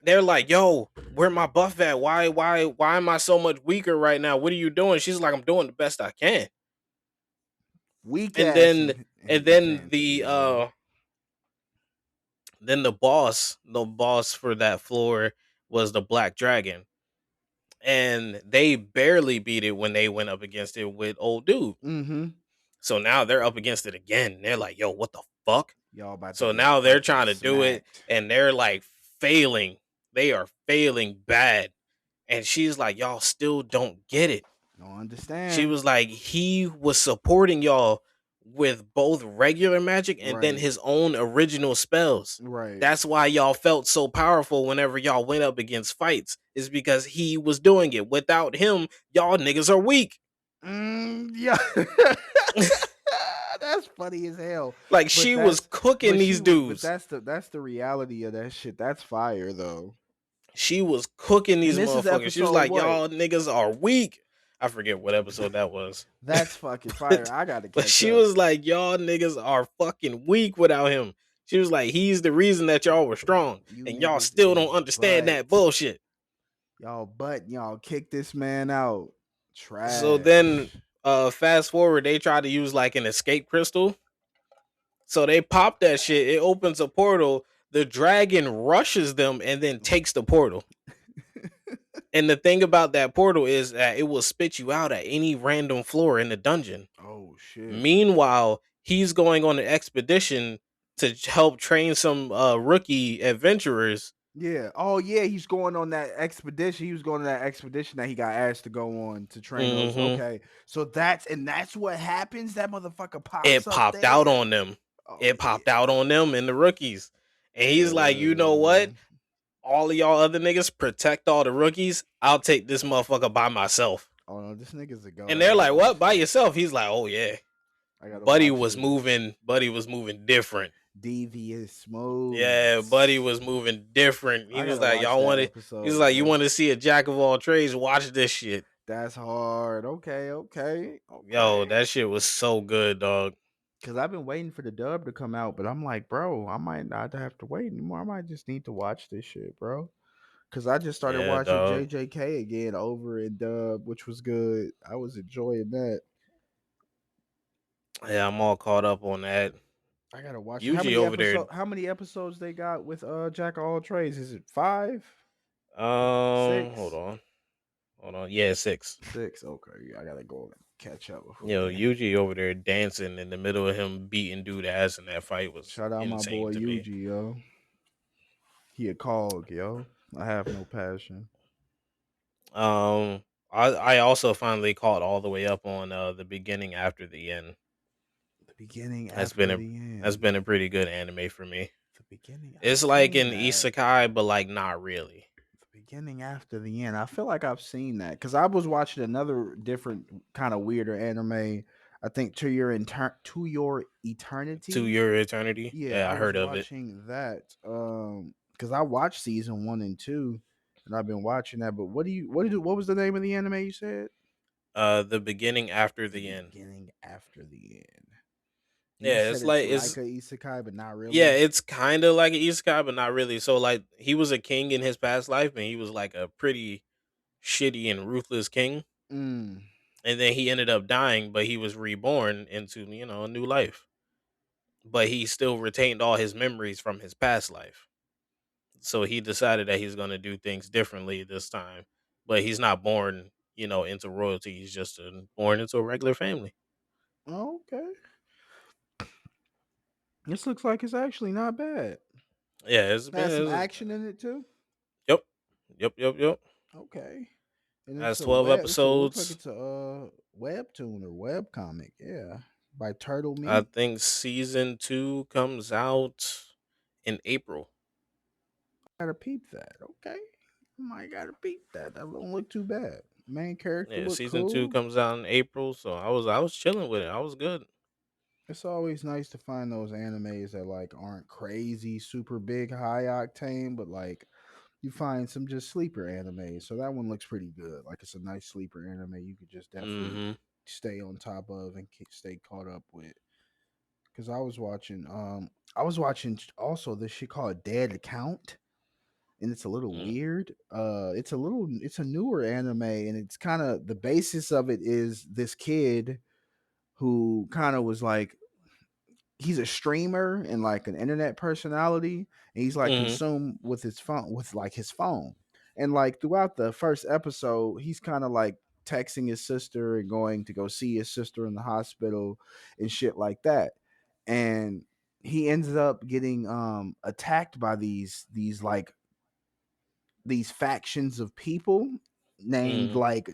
they're like, yo, where my buff at? Why am I so much weaker right now? What are you doing? She's like, I'm doing the best I can. Weak And ass then and and then enchanter, yo. the boss for that floor was the Black Dragon. And they barely beat it when they went up against it with old dude. Mm-hmm. So now they're up against it again. They're like, yo, what the fuck? Y'all about to So get now they're fucking trying to do it smacked. and they're like failing. They are failing bad. And she's like, y'all still don't get it. Don't She understand. was like, he was supporting y'all with both regular magic and then Right. his own original spells. Right. That's why y'all felt so powerful whenever y'all went up against fights, is because he was doing it. Without him, y'all niggas are weak. Yeah. That's funny as hell. Like But she was that's cooking but she these was but dudes. that's the reality of that shit. That's fire though. She was cooking And these this is motherfuckers. She was episode like, what? y'all niggas are weak. I forget what episode that was. That's fucking fire. but, I gotta but catch she up. was like, y'all niggas are fucking weak without him. She was like, he's the reason that y'all were strong. You And y'all niggas still don't is understand butt. that bullshit. Y'all kick this man out. So then Trash. fast forward, they tried to use like an escape crystal. So they pop that shit. It opens a portal. The dragon rushes them and then takes the portal. And the thing about that portal is that it will spit you out at any random floor in the dungeon. Oh shit. Meanwhile, he's going on an expedition to help train some rookie adventurers. Yeah. Oh yeah, he's going on that expedition. He was going on that expedition that he got asked to go on to train those. Hmm. Okay. So that's what happens. That motherfucker pops It up popped out there. on them. Oh It yeah. popped out on them and the rookies. And he's like, you know what? Uh, All of y'all other niggas protect all the rookies. I'll take this motherfucker by myself. oh no, this nigga's a And goat. I they're gotta like, what? watch By this. yourself? He's like, oh yeah. I gotta Buddy watch was this. moving. Buddy was moving different. Devious Yeah, Buddy moves. was moving different. He I was gotta like, watch y'all that want to. He was episode, like, you bro. want to see a jack of all trades? Watch this shit. That's hard. Okay, okay, Yo, okay. that shit was so good, dog. Cause I've been waiting for the dub to come out, but I'm like, bro, I might not have to wait anymore. I might just need to watch this shit, bro. Cause I just started Yeah, watching dog. JJK again over in dub, which was good. I was enjoying that. Yeah, I'm all caught up on that. I gotta watch it. How Usually many over there. episodes? How many episodes they got with Jack of all trades? Is it five, Hold six, on, hold on. Yeah, 6. six? Okay, yeah, I gotta go and catch up before You know, then. Yuji over there dancing in the middle of him beating dude ass in that fight was Shout out my insane boy to me. Yuji, yo. He a cog, yo. I have no passion. I also finally caught all the way up on the beginning after the end. The beginning That's after been a the that's end. been a pretty good anime for me. The beginning. I've It's like seen an that. isekai, but like not really. The beginning after the end. I feel like I've seen that because I was watching another different kind of weirder anime. I think to your To eternity. Your Eternity. Yeah, Yeah, I I was heard of it. watching that. Because I watched season 1 and 2, and I've been watching that. But what was the name of the anime you said? The beginning after The the end. beginning after the end. And you Yeah, said it's it's like like a isekai, but not yeah, really. it's kind of like an isekai, but not really. So like he was a king in his past life, and he was like a pretty shitty and ruthless king. Mm. And then he ended up dying, but he was reborn into a new life. But he still retained all his memories from his past life. So he decided that he's going to do things differently this time. But he's not born, into royalty. He's just born into a regular family. Okay. This looks like it's actually not bad. Yeah, it's Has some been. action in it too. Yep, yep. Okay. And it's Has a 12 web. It looks like episodes. it's a webtoon or web comic. Yeah, by Turtle I Meat. think season 2 comes out in April. Gotta peep that. Okay, I might gotta peep that. That don't look too bad. Main character Yeah, look season 2 cool. comes out in April, so I was chilling with it. I was good. It's always nice to find those animes that like aren't crazy, super big, high octane, but like you find some just sleeper animes. So that one looks pretty good. Like it's a nice sleeper anime you could just definitely Mhm. stay on top of and stay caught up with. Because I was watching also this shit called Dead Account, and it's a little Mm. weird. It's a newer anime, and it's kind of the basis of it is this kid who kind of was like he's a streamer and like an internet personality, and he's like Mhm. consumed with his phone and like throughout the first episode he's kind of like texting his sister and going to go see his sister in the hospital and shit like that, and he ends up getting attacked by these like these factions of people named Mhm. like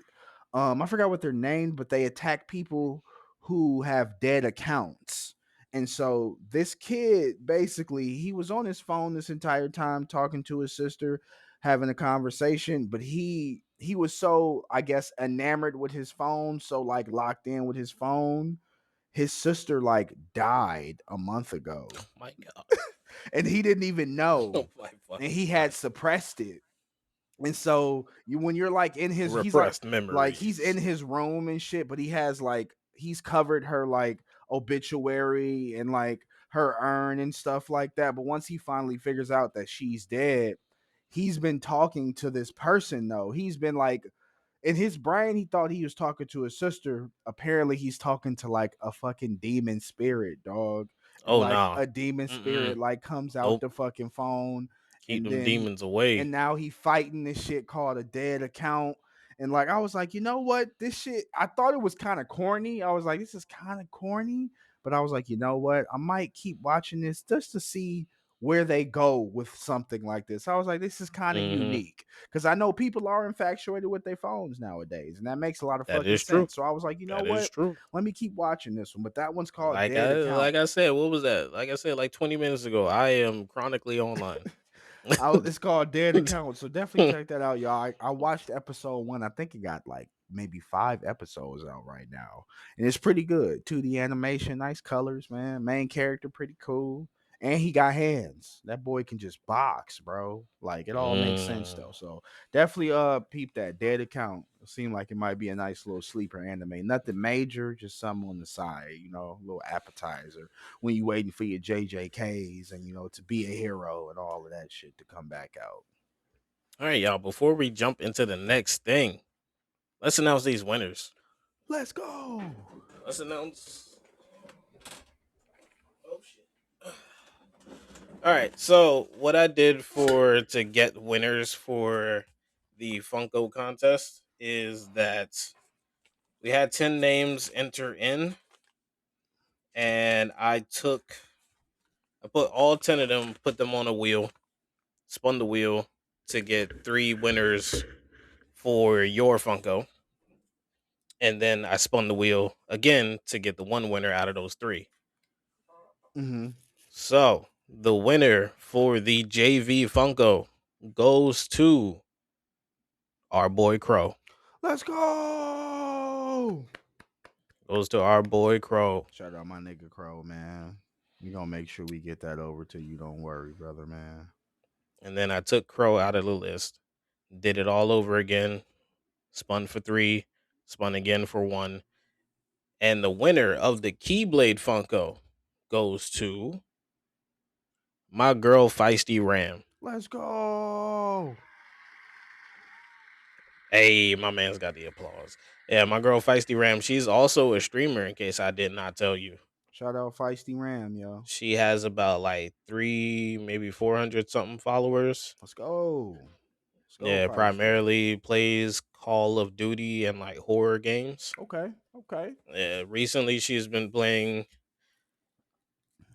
I forgot what they're named, but they attack people who have dead accounts. And so this kid basically he was on his phone this entire time talking to his sister, having a conversation, but he was so I guess enamored with his phone, so like locked in with his phone. His sister like died a month ago Oh my god. and he didn't even Oh know, my and fucking he god. had suppressed it. And so when you're like in his Repressed he's in memories. his room and shit, but he has like he's covered her like obituary and like her urn and stuff like that. But once he finally figures out that she's dead, he's been talking to this person though. He's been like in his brain, he thought he was talking to his sister. Apparently, he's talking to like a fucking demon spirit, dog. And Oh like no. a demon spirit Mm-mm. like comes out Nope. the fucking phone Keep and them then demons away. and now he fighting this shit called a dead account. And like I was like, you know what? This shit, I thought it was kind of corny. I was like, this is kind of corny. But I was like, you know what? I might keep watching this just to see where they go with something like this. I was like, this is kind of Hmm. unique. Because I know people are infatuated with their phones nowadays. And that makes a lot of That fucking is true. sense. So I was like, you know That is what? true. Let me keep watching this one. But that one's called Like Dead I Account. like I said, what was that? Like I said, like 20 minutes ago, I am chronically online. It's called Dead Account, so definitely check that out, y'all. I watched episode one. I think it got like maybe 5 episodes out right now, and it's pretty good. 2D animation, nice colors, man. Main character pretty cool, and he got hands. That boy can just box, bro. Like it all makes sense Mm. though. So definitely peep that Dead Account. It seemed like it might be a nice little sleeper anime. Nothing major, just something on the side, a little appetizer when you waiting for your JJKs and to be a hero and all of that shit to come back out. All right, y'all. Before we jump into the next thing, let's announce these winners. Let's go. Let's announce. Oh shit. All right. So what I did for to get winners for the Funko contest is that we had 10 names enter in, and I put all 10 of them, put them on a wheel, spun the wheel to get 3 winners for your Funko, and then I spun the wheel again to get the one winner out of those three. Mm-hmm. So the winner for the JV Funko goes to our boy Crow. Let's go. Goes to our boy Crow. Shout out my nigga Crow, man. We gonna make sure we get that over to you. Don't worry, brother, man. And then I took Crow out of the list, did it all over again, spun for 3, spun again for 1. And the winner of the Keyblade Funko goes to my girl Feisty Ram. Let's go. Hey, my man's got the applause. Yeah, my girl Feisty Ram, she's also a streamer in case I did not tell you. Shout out Feisty Ram, yo. She has about like 3, maybe 400 something followers. Let's go. Let's go, Yeah, Feisty. primarily plays Call of Duty and like horror games. Okay. Okay. Recently she's been playing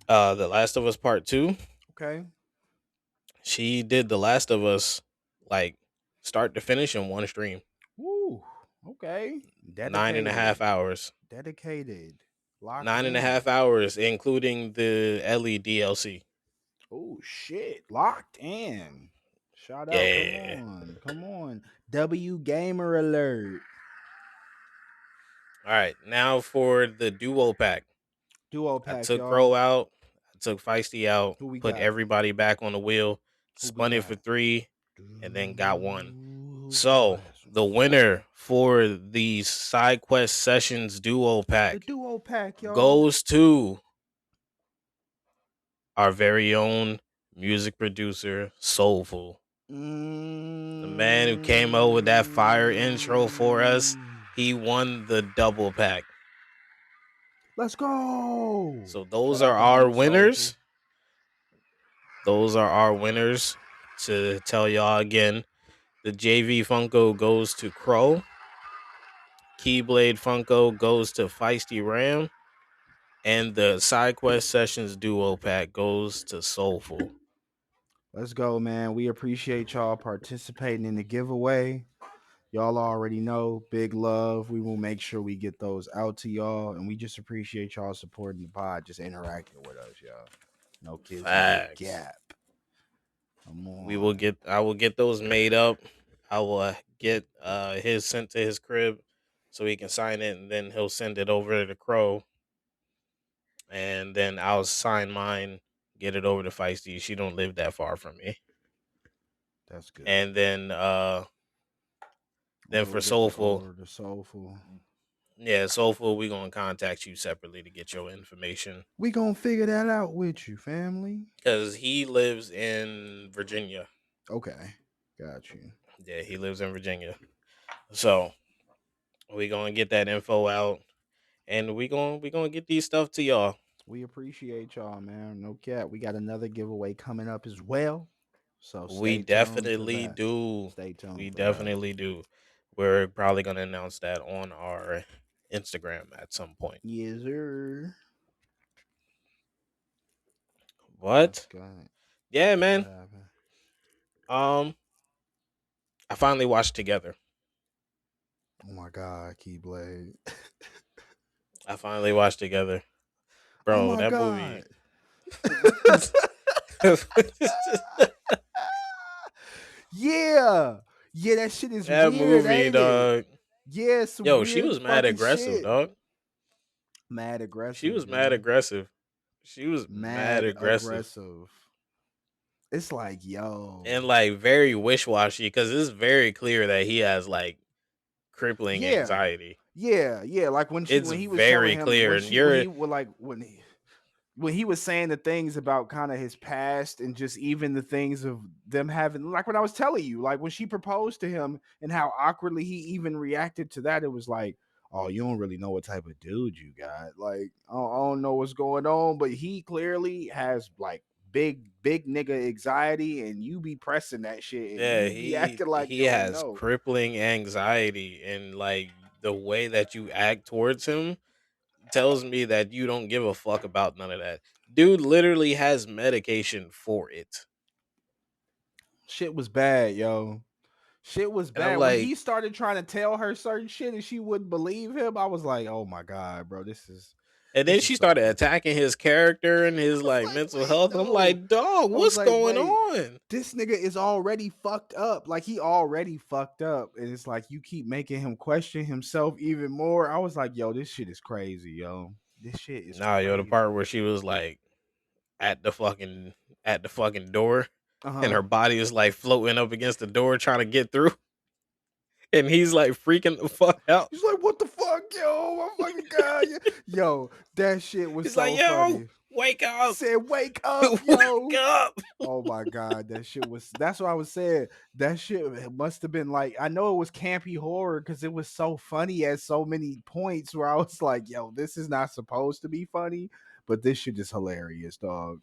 The Last of Us Part 2. Okay. She did The Last of Us like start to finish in one stream. Woo. Okay. 9.5 Dedicated. hours. Dedicated. Locked Nine and a in. half hours, including the Ellie DLC. Oh shit. Locked in. Shout out. Come Yeah. on. Come on. W gamer alert. All right. Now for the duo pack. Duo I pack, took y'all. Crow out. I took Feisty out. Who we Put got? everybody back on the wheel. Who we Spun it for got? 3, and then got 1. Who's the So last the one? winner for the Side Quest Sessions duo The pack duo pack, y'all. goes to our very own music producer, Soulful. The man who came up with that fire intro for us. He won the double pack. Let's go. So Shout those are out my our nigga Soulful. winners. Those are our winners. To tell y'all again, the JV Funko goes to Crow. Keyblade Funko goes to Feisty Ram. And the Side Quest Sessions duo pack goes to Soulful. Let's go, man. We appreciate y'all participating in the giveaway. Y'all already know, big love. We will make sure we get those out to y'all. And we just appreciate y'all supporting the pod, just interacting with us, y'all. No kids in the Facts. gap. Come We will on. get I will get those made up. I will get his sent to his crib so he can sign it, and then he'll send it over to Crow, and then I'll sign mine, get it over to Feisty. She don't live that far from me. That's good. And then We'll for get the Soulful, order to Soulful. yeah, Soulful, we gonna contact you separately to get your information We gonna figure that out with you, family. because he lives in Virginia. Okay. Got you. Yeah, he lives in Virginia. So we gonna get that info out, and we gonna get these stuff to y'all. We appreciate y'all, man. No cap. We got another giveaway coming up as well. So We stay tuned for definitely that. do. Stay tuned We for that. definitely do. We're probably gonna announce that on our Instagram at some point. Yes, sir. Let's What? go. Yeah, What man. happened? Um, I finally watched Together. Oh my god, Keyblade. I finally watched Together, Oh bro. my That movie. god. Yeah. Yeah, that shit is That weird, movie, ain't it? dog. Yeah, some Yo, she weird was mad fucking aggressive, shit. dog. Mad She aggressive, was mad yo. aggressive. She was mad Mad aggressive aggressive. It's like, and yo. like very wish washy because it's very clear that he has like crippling Yeah. anxiety. Yeah, yeah. Like It's when he was telling very him clear, when and she when you're he would like when he was saying the things about kind of his past and just even the things of them having like when I was telling you, like when she proposed to him and how awkwardly he even reacted to that, it was like, oh, you don't really know what type of dude you got. Like, I don't know what's going on, but he clearly has like big nigga anxiety, and you be pressing that shit and yeah, you be acting like he you don't has know. crippling anxiety, and like the way that you act towards him tells me that you don't give a fuck about none of that. Dude literally has medication for it. Shit was bad, yo. Shit was And I'm bad. When like, he started trying to tell her certain shit and she wouldn't believe him, I was like, "Oh my god, bro, and then this is she so started fucked up." attacking his character and I his was like like, mental "Wait, health. I'm no." like, dog, I was what's like, going "Wait, on? this nigga is already fucked up. Like he already fucked up, and it's like you keep making him question himself even more." I was like, "Yo, this shit is crazy, yo. This shit is Nah, yo, the part crazy." where she was like at the fucking door Uh and huh. her body is like floating up against the door trying to get through and he's like freaking the fuck out. He's like, "What the fuck, yo? My fucking god, yo, that shit was He's like, so yo, funny." wake up. Said, "Wake up, Wake yo." up. Oh my god, that shit was. That's what I was saying. That shit must have been like. I know it was campy horror because it was so funny at so many points where I was like, "Yo, this is not supposed to be funny, but this shit is hilarious, dog."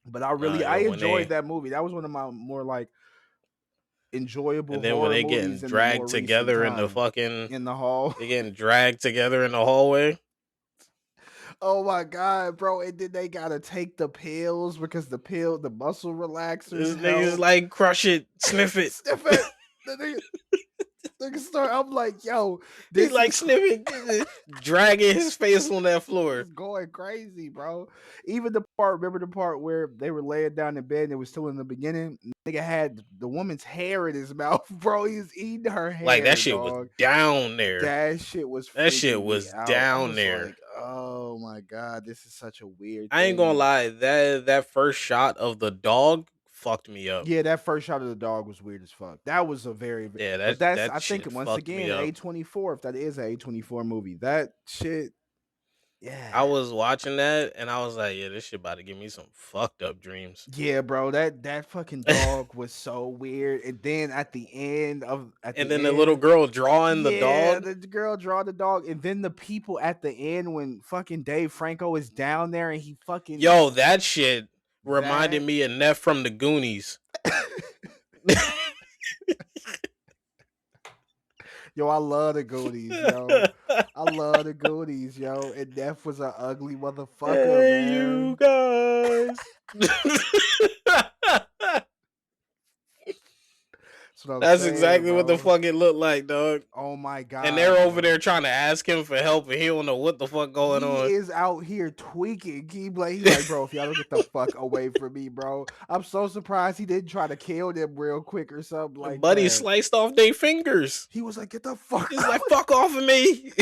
But Nah, I yo, enjoyed that movie. That was one of my more like enjoyable and then when horror they movies getting in the more dragged recent together in the time. fucking In the hall. they getting dragged together in the hallway. Oh my god, bro! And then they gotta take the pills because the muscle relaxers This nigga's help. like, crush it, sniff it. Sniff it. The nigga start. I'm like, yo, He's this like is sniffing, dragging his face on that floor. is going crazy, bro. Even the part, remember the part where they were laying down in bed and it was still in the beginning? Nigga had the woman's hair in his mouth, bro. He was eating her Like that hair, shit was dog. down there. That shit was That shit freaking me was out. I down was there. like, oh my god, this is such a weird I ain't gonna thing. lie, that first shot of the dog fucked me up. Yeah, that first shot of the dog was weird as fuck. That was a Yeah, but that's that I think shit once fucked me again up. A24. If that is a A24 movie, that shit, I yeah. was watching that and I was like, yeah, this shit about to give me some fucked up dreams. Yeah, bro, that fucking dog was so weird. And then at And the then the little end, girl drawing the yeah, dog, the girl draw the dog, and then the people at the end when fucking Dave Franco is down there and he fucking yo, that shit reminded that me of Neff from the Goonies. yo, I love the Goonies, yo. I love the Goonies, yo. And Neff was an ugly motherfucker, Hey, you man. guys. That's what I'm That's saying, exactly what the bro. fuck it looked like, dog. Oh my And they're god, over bro. there trying to ask him for help, and he don't know what the fuck going He on. is out here tweaking. He like, bro, if y'all don't get the fuck away from me, bro. I'm so surprised he didn't try to kill them real quick or something like Buddy that. sliced off their fingers. He was like, get the fuck He's like, away. fuck off of me.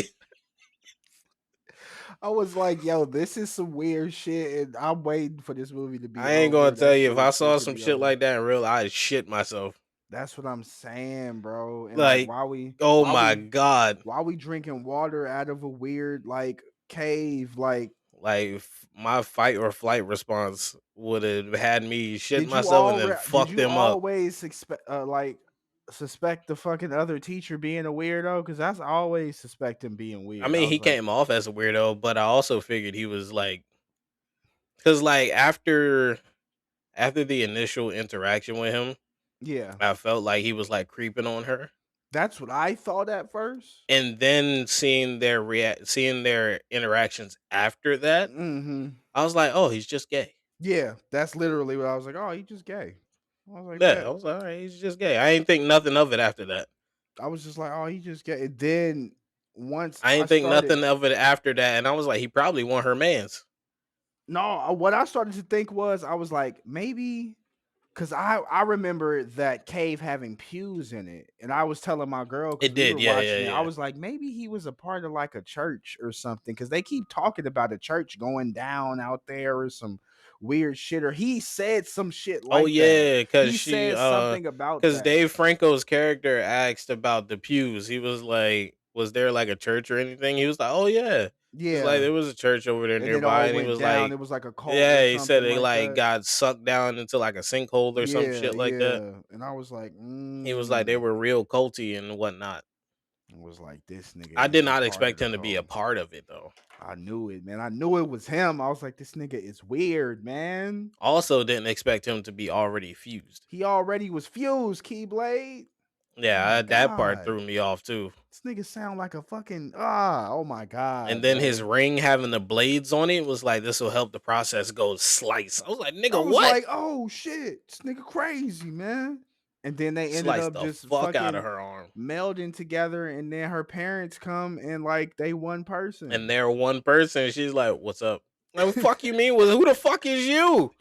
I was like, yo, this is some weird shit, and I'm waiting for this movie to be I ain't gonna over. tell That you, shit if I is saw freaking some me shit out. like that in real, I'd shit myself. That's what I'm saying, bro. And like, Like, oh my God. while we drinking water out of a weird like cave, like Like, my fight or flight response would have had me shit myself and then did fuck you them up. always expect like suspect the fucking other teacher being a weirdo? Because that's always suspect him being I weird. I mean, he was like, came off as a weirdo, but I also figured he was like, because like after after the initial interaction with him, Yeah. I felt like he was like creeping on her. That's what I thought at first. And then seeing their interactions after that, Mhm. I was like, "Oh, he's just gay." Yeah, that's literally what I was like, "Oh, he just gay." I was like, Yeah, I "Bet." was like, "All right, he's just gay." I ain't think nothing of it after that. I was just like, "Oh, he just gay." And then once I I ain't think started nothing of it after that, and I was like, "He probably want her man's." no, what I started to think was, I was like, maybe because I remember that cave having pews in it, and I was telling my girl because It we did, were yeah, yeah, watching it, I yeah. was like, maybe he was a part of like a church or something because they keep talking about a church going down out there or some weird shit, or he said some shit Oh like that. yeah, cause He said something about cause that. Dave Franco's character asked about the pews. He was like, "Was there like a church or anything?" He was like, "Oh yeah." He's like, Yeah, "There was a church over there and it nearby," all and he went was down. like, It was like a cult or "Yeah." He said something it like like that. got sucked down into like a sinkhole or some Yeah, shit like that. yeah. And I was like, He was like, they mm. were real culty and whatnot. I was like, this nigga I did is a not part of expect the him to be a cult. part of it though. I knew it, man. I knew it was him. I was like, this nigga is weird, man. Also, didn't expect him to be already fused. He already was fused, Keyblade. Oh my Yeah, that part god. threw me off too. This nigga sound like a fucking oh my And god, then his bro. ring having the blades on it was like, this will help the process go slice. I was like, I nigga, was what? like, oh shit, this nigga crazy, man. And then they ended Slice up the just fuck out of fucking her arm. melding together, and then her parents come and like they one And person. they're one person. She's like, what's up? Like, what the fuck you mean? Who the fuck is you?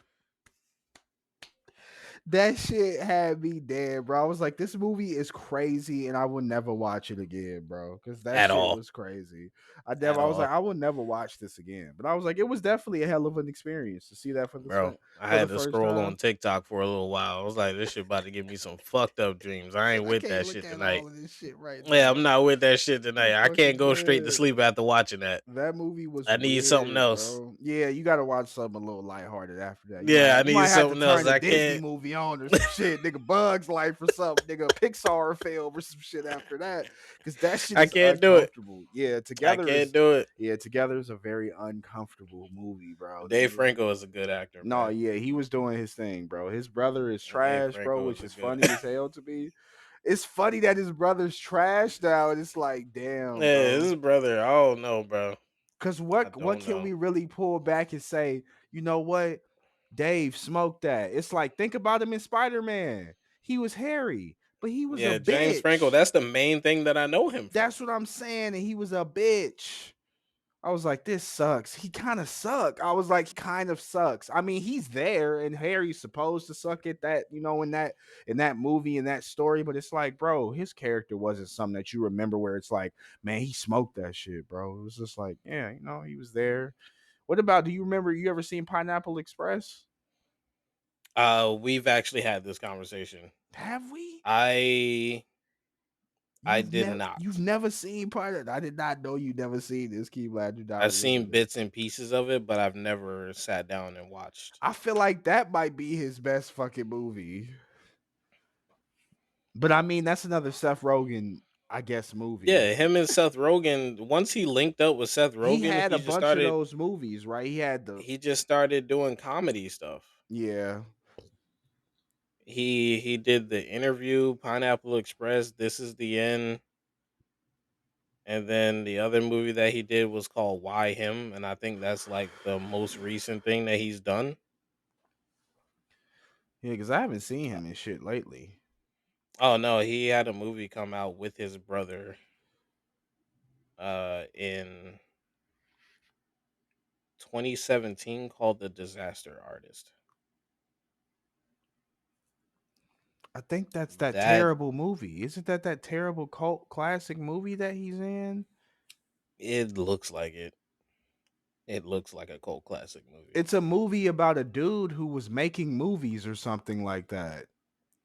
That shit had me dead, bro. I was like, this movie is crazy, and I will never watch it again, bro. Because that At shit all. was crazy. At I was like, all. I will never watch this again. But I was like, it was definitely a hell of an experience to see that Bro, I for the had to first scroll on time. TikTok for a little while. I was like, this shit about to give me some fucked up dreams. I ain't I with can't that look shit at tonight. all of this shit right Yeah, now. I'm not with that shit tonight. I'm I can't fucking go straight to dead. sleep after watching that. That movie was I need something weird, else. bro. Yeah, you gotta watch something a little lighthearted after that. Yeah, I You need might have to something else. turn a I Disney can't. movie on or some shit, nigga. Bugs Life or something, nigga. Pixar film or some shit after that, because that shit I is can't do it. uncomfortable. I can't do it. Together is a very uncomfortable movie, bro. Dave Franco is a good actor, No, man. yeah, he was doing his thing, bro. His brother is Dave trash, bro, Franco which is a is good. funny as hell to me. It's funny that his brother's trash now, and it's like, damn, Yeah, bro. his brother. I don't know, bro. Cause I what don't can know. we really pull back and say, you know what? Dave smoked that. It's like think about him in Spider-Man. He was hairy, but he was a Yeah, James Franco. bitch. That's the main thing that I know him from. That's what I'm saying. And he was a bitch. I was like, this sucks. He kind of sucked. I was like, he kind of sucks. I mean, he's there, and Harry's supposed to suck at that, in that movie, in that story. But it's like, bro, his character wasn't something that you remember where it's like, man, he smoked that shit, bro. It was just like, yeah, he was there. What about? Do you remember? You ever seen Pineapple Express? We've actually had this conversation. Have we? I did You've not. never seen Pineapple. I did not know you never seen this. Keep glad you not I've remember seen this. bits and pieces of it, but I've never sat down and watched. I feel like that might be his best fucking movie. But I mean, that's another Seth Rogen, I guess, movie. Yeah, him and Seth Rogen. Once he linked up with Seth He Rogen, had a bunch of those movies, right? He had the he just started doing comedy stuff. yeah. He did the interview, Pineapple Express, This Is the End, and then the other movie that he did was called Why Him, and I think that's like the most recent thing that he's done. Yeah, because I haven't seen Uh, him in shit lately. Oh no, he had a movie come out with his brother in 2017 called The Disaster Artist. I think that's that That terrible movie. Isn't that terrible cult classic movie that he's in? it looks like it. It looks like a cult classic movie. It's a movie about a dude who was making movies or something like that.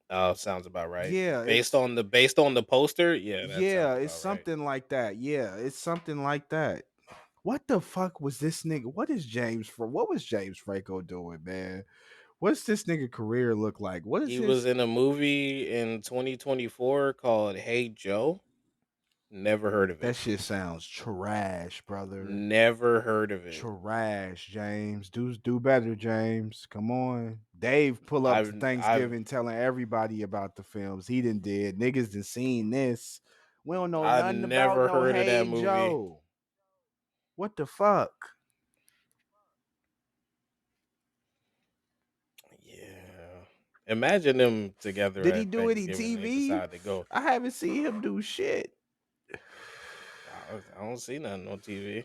Oh, sounds about right. Yeah, Based on the poster, yeah, that yeah, sounds it's about right. something like that. Yeah, it's something like that. What the fuck was this nigga? What was James Franco doing, man? What's this nigga career look like? What is He was his in a movie in 2024 called Hey Joe. Never heard of That it. shit sounds trash, brother. Never heard of it. Trash, James. Do better, James. Come on. Dave pull up to I've Thanksgiving telling everybody about the films he did. Niggas done seen this. We don't know I nothing about never no heard of that Hey movie. Joe. What the fuck? Yeah. Imagine them together Did he at do any Thanksgiving. They TV? decide to go. I haven't seen him do shit. I don't see nothing on TV.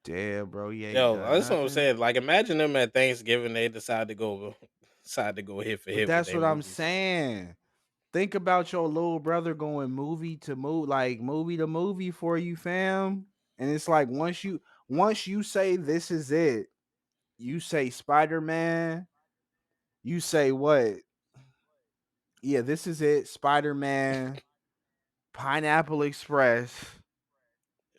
Damn, bro, he ain't Yo, done that's what I'm nothing. saying. Like, imagine them at Thanksgiving. They decide to go, decide to go hit for But hit with that's their what I'm movies. saying. Think about your little brother going movie to movie, like movie to movie for you, fam. And it's like once you say this is it, you say Spider-Man, you say what? Yeah, this is it. Spider-Man, Pineapple Express.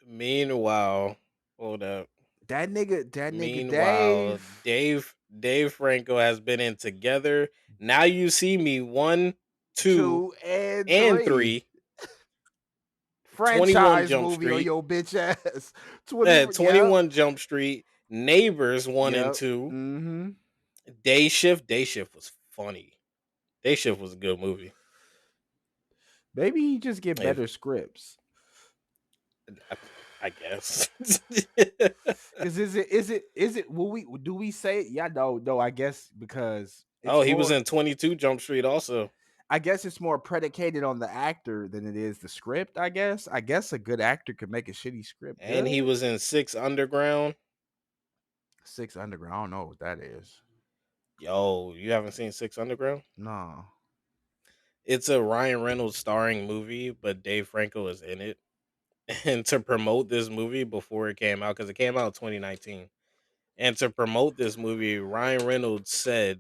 Meanwhile, hold up. That nigga Meanwhile, Dave, Dave Franco has been in Together. Now You See Me 1, 2, 2 and 3. and 3. 21 Franchise Jump movie on Street. your bitch ass. 20, yep. 21 Jump Street. Neighbors 1 and Yep. 2. Mm-hmm. Day Shift. Day Shift was funny. Day Shift was a good movie. Maybe he just get If better scripts. I, I guess. Cause is it will we do we say it? Yeah, no, I guess because Oh, it's he was more in 22 Jump Street also. I guess it's more predicated on the actor than it is the script, I guess. I guess a good actor could make a shitty script And he good. was in 6 Underground. Six Underground, I don't know what that is. Yo, you haven't seen 6 Underground? No. It's a Ryan Reynolds starring movie, but Dave Franco is in it. And to promote this movie before it came out, because it came out in 2019, and to promote this movie, Ryan Reynolds said,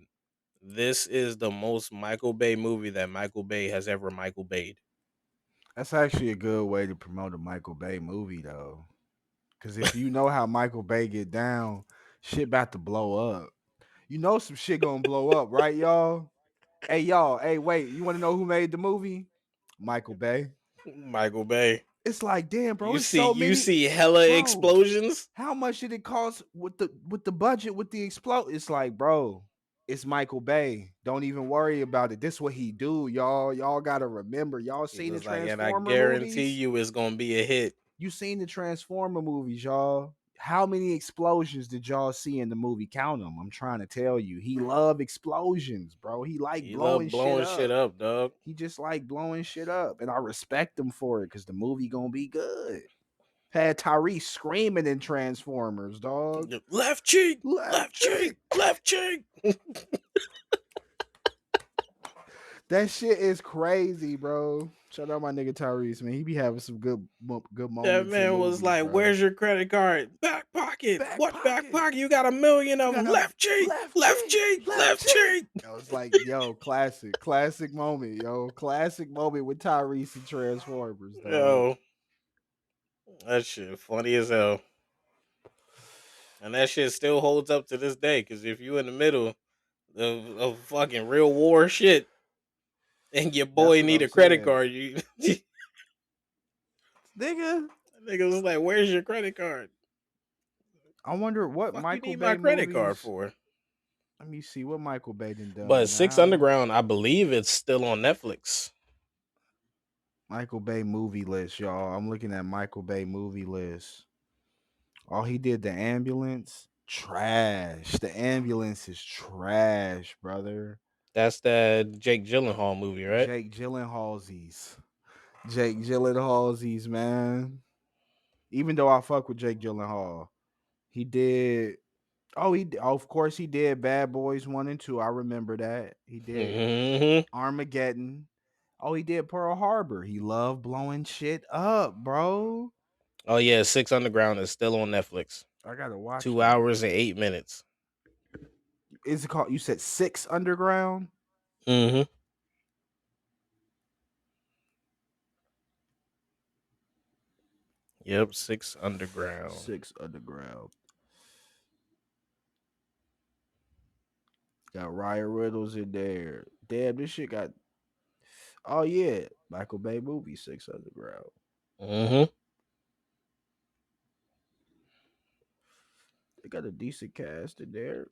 "This is the most Michael Bay movie that Michael Bay has ever Michael Bayed." That's actually a good way to promote a Michael Bay movie though. Cause if you know how Michael Bay get down, shit about to blow up. You know some shit gonna blow up, right, y'all? Hey, y'all. Hey, wait. You want to know who made the movie? Michael Bay. Michael Bay. It's like, damn, bro. You It's see, so you many, see hella bro. explosions. How much did it cost with the budget with the explode? It's like, bro, it's Michael Bay. Don't even worry about it. This what he do, y'all. Y'all gotta remember. Y'all He seen the was like, and I Transformer guarantee movies? you, it's gonna be a hit. You seen the Transformer movies, y'all? How many explosions did y'all see in the movie? Count them. I'm trying to tell you. He love explosions, bro. He like He blowing loved shit blowing shit up. up, dog. He just like blowing shit up, and I respect him for it because the movie gonna be good. Had Tyrese screaming in Transformers, dog. Left cheek, Left left cheek, cheek. left cheek. That shit is crazy, bro. Shout out my nigga Tyrese, man. He be having some good That moments in man was movies, like, bro. "Where's your credit card? Back pocket. Back What back pocket. pocket? You got a million You of them. got a Left cheek, left left cheek, cheek, left left cheek. cheek." I was like, yo, classic moment, yo, classic moment with Tyrese and Transformers, dog. Yo, that shit funny as hell, and that shit still holds up to this day. Because if you in the middle of fucking real war shit, and your That's boy what need I'm a credit saying, card, you nigga. nigga was like, "Where's your credit card? I wonder what Fuck you Michael need my Bay credit card movies. for?" Let me see what Michael Bay But done Six now. Underground, I believe it's still on Netflix. Michael Bay movie list, y'all. I'm looking at Michael Bay movie list. Oh, he did the ambulance. Trash. The ambulance is trash, brother. That's that Jake Gyllenhaal movie, right? Jake Gyllenhaalsies. Jake Gyllenhaalsies, man. Even though I fuck with Jake Gyllenhaal, he did. Oh, of course he did Bad Boys 1 and 2. I remember that. He did Hmm. Armageddon. Oh, he did Pearl Harbor. He loved blowing shit up, bro. Oh yeah, Six Underground is still on Netflix. I gotta watch Two that. hours and 8 minutes. Is it called? You said Six Underground. Hmm. Yep, Six Underground. Six Underground. Got Ryan Reynolds in there. Damn, this shit got. Oh yeah, Michael Bay movie Six Underground. Mm-hmm. They got a decent cast in there.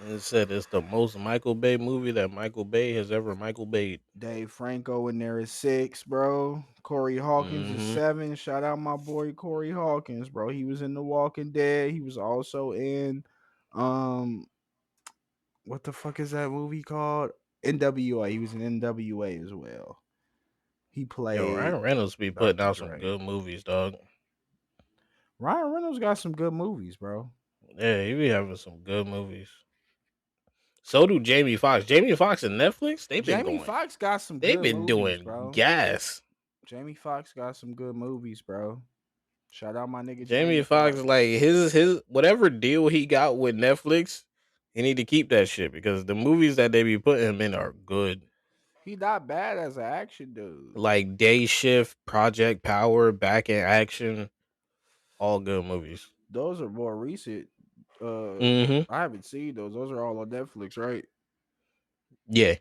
It said it's the most Michael Bay movie that Michael Bay has ever Michael Bayed. Dave Franco in there is 6, bro. Corey Hawkins is Mm-hmm. 7. Shout out my boy Corey Hawkins, bro. He was in The Walking Dead. He was also in um what the fuck is that movie called? NWA. He was in NWA as well. He Yo, played Ryan Reynolds be putting Dr. out some Dre. good movies, dog. Ryan Reynolds got some good movies, bro. Yeah, he be having some good movies. So do Jamie Foxx. Jamie Foxx and Netflix, they've been Jamie going. Foxx got some They've good been movies, doing bro. gas. Jamie Foxx got some good movies, bro. Shout out my nigga Jamie Jamie Foxx, Foxx. like his whatever deal he got with Netflix, he need to keep that shit because the movies that they be putting him in are good. He not bad as an action dude. Like Day Shift, Project Power, Back in Action, all good movies. Those are more recent. Mm-hmm. I haven't seen those. Those are all on Netflix, right? Yeah.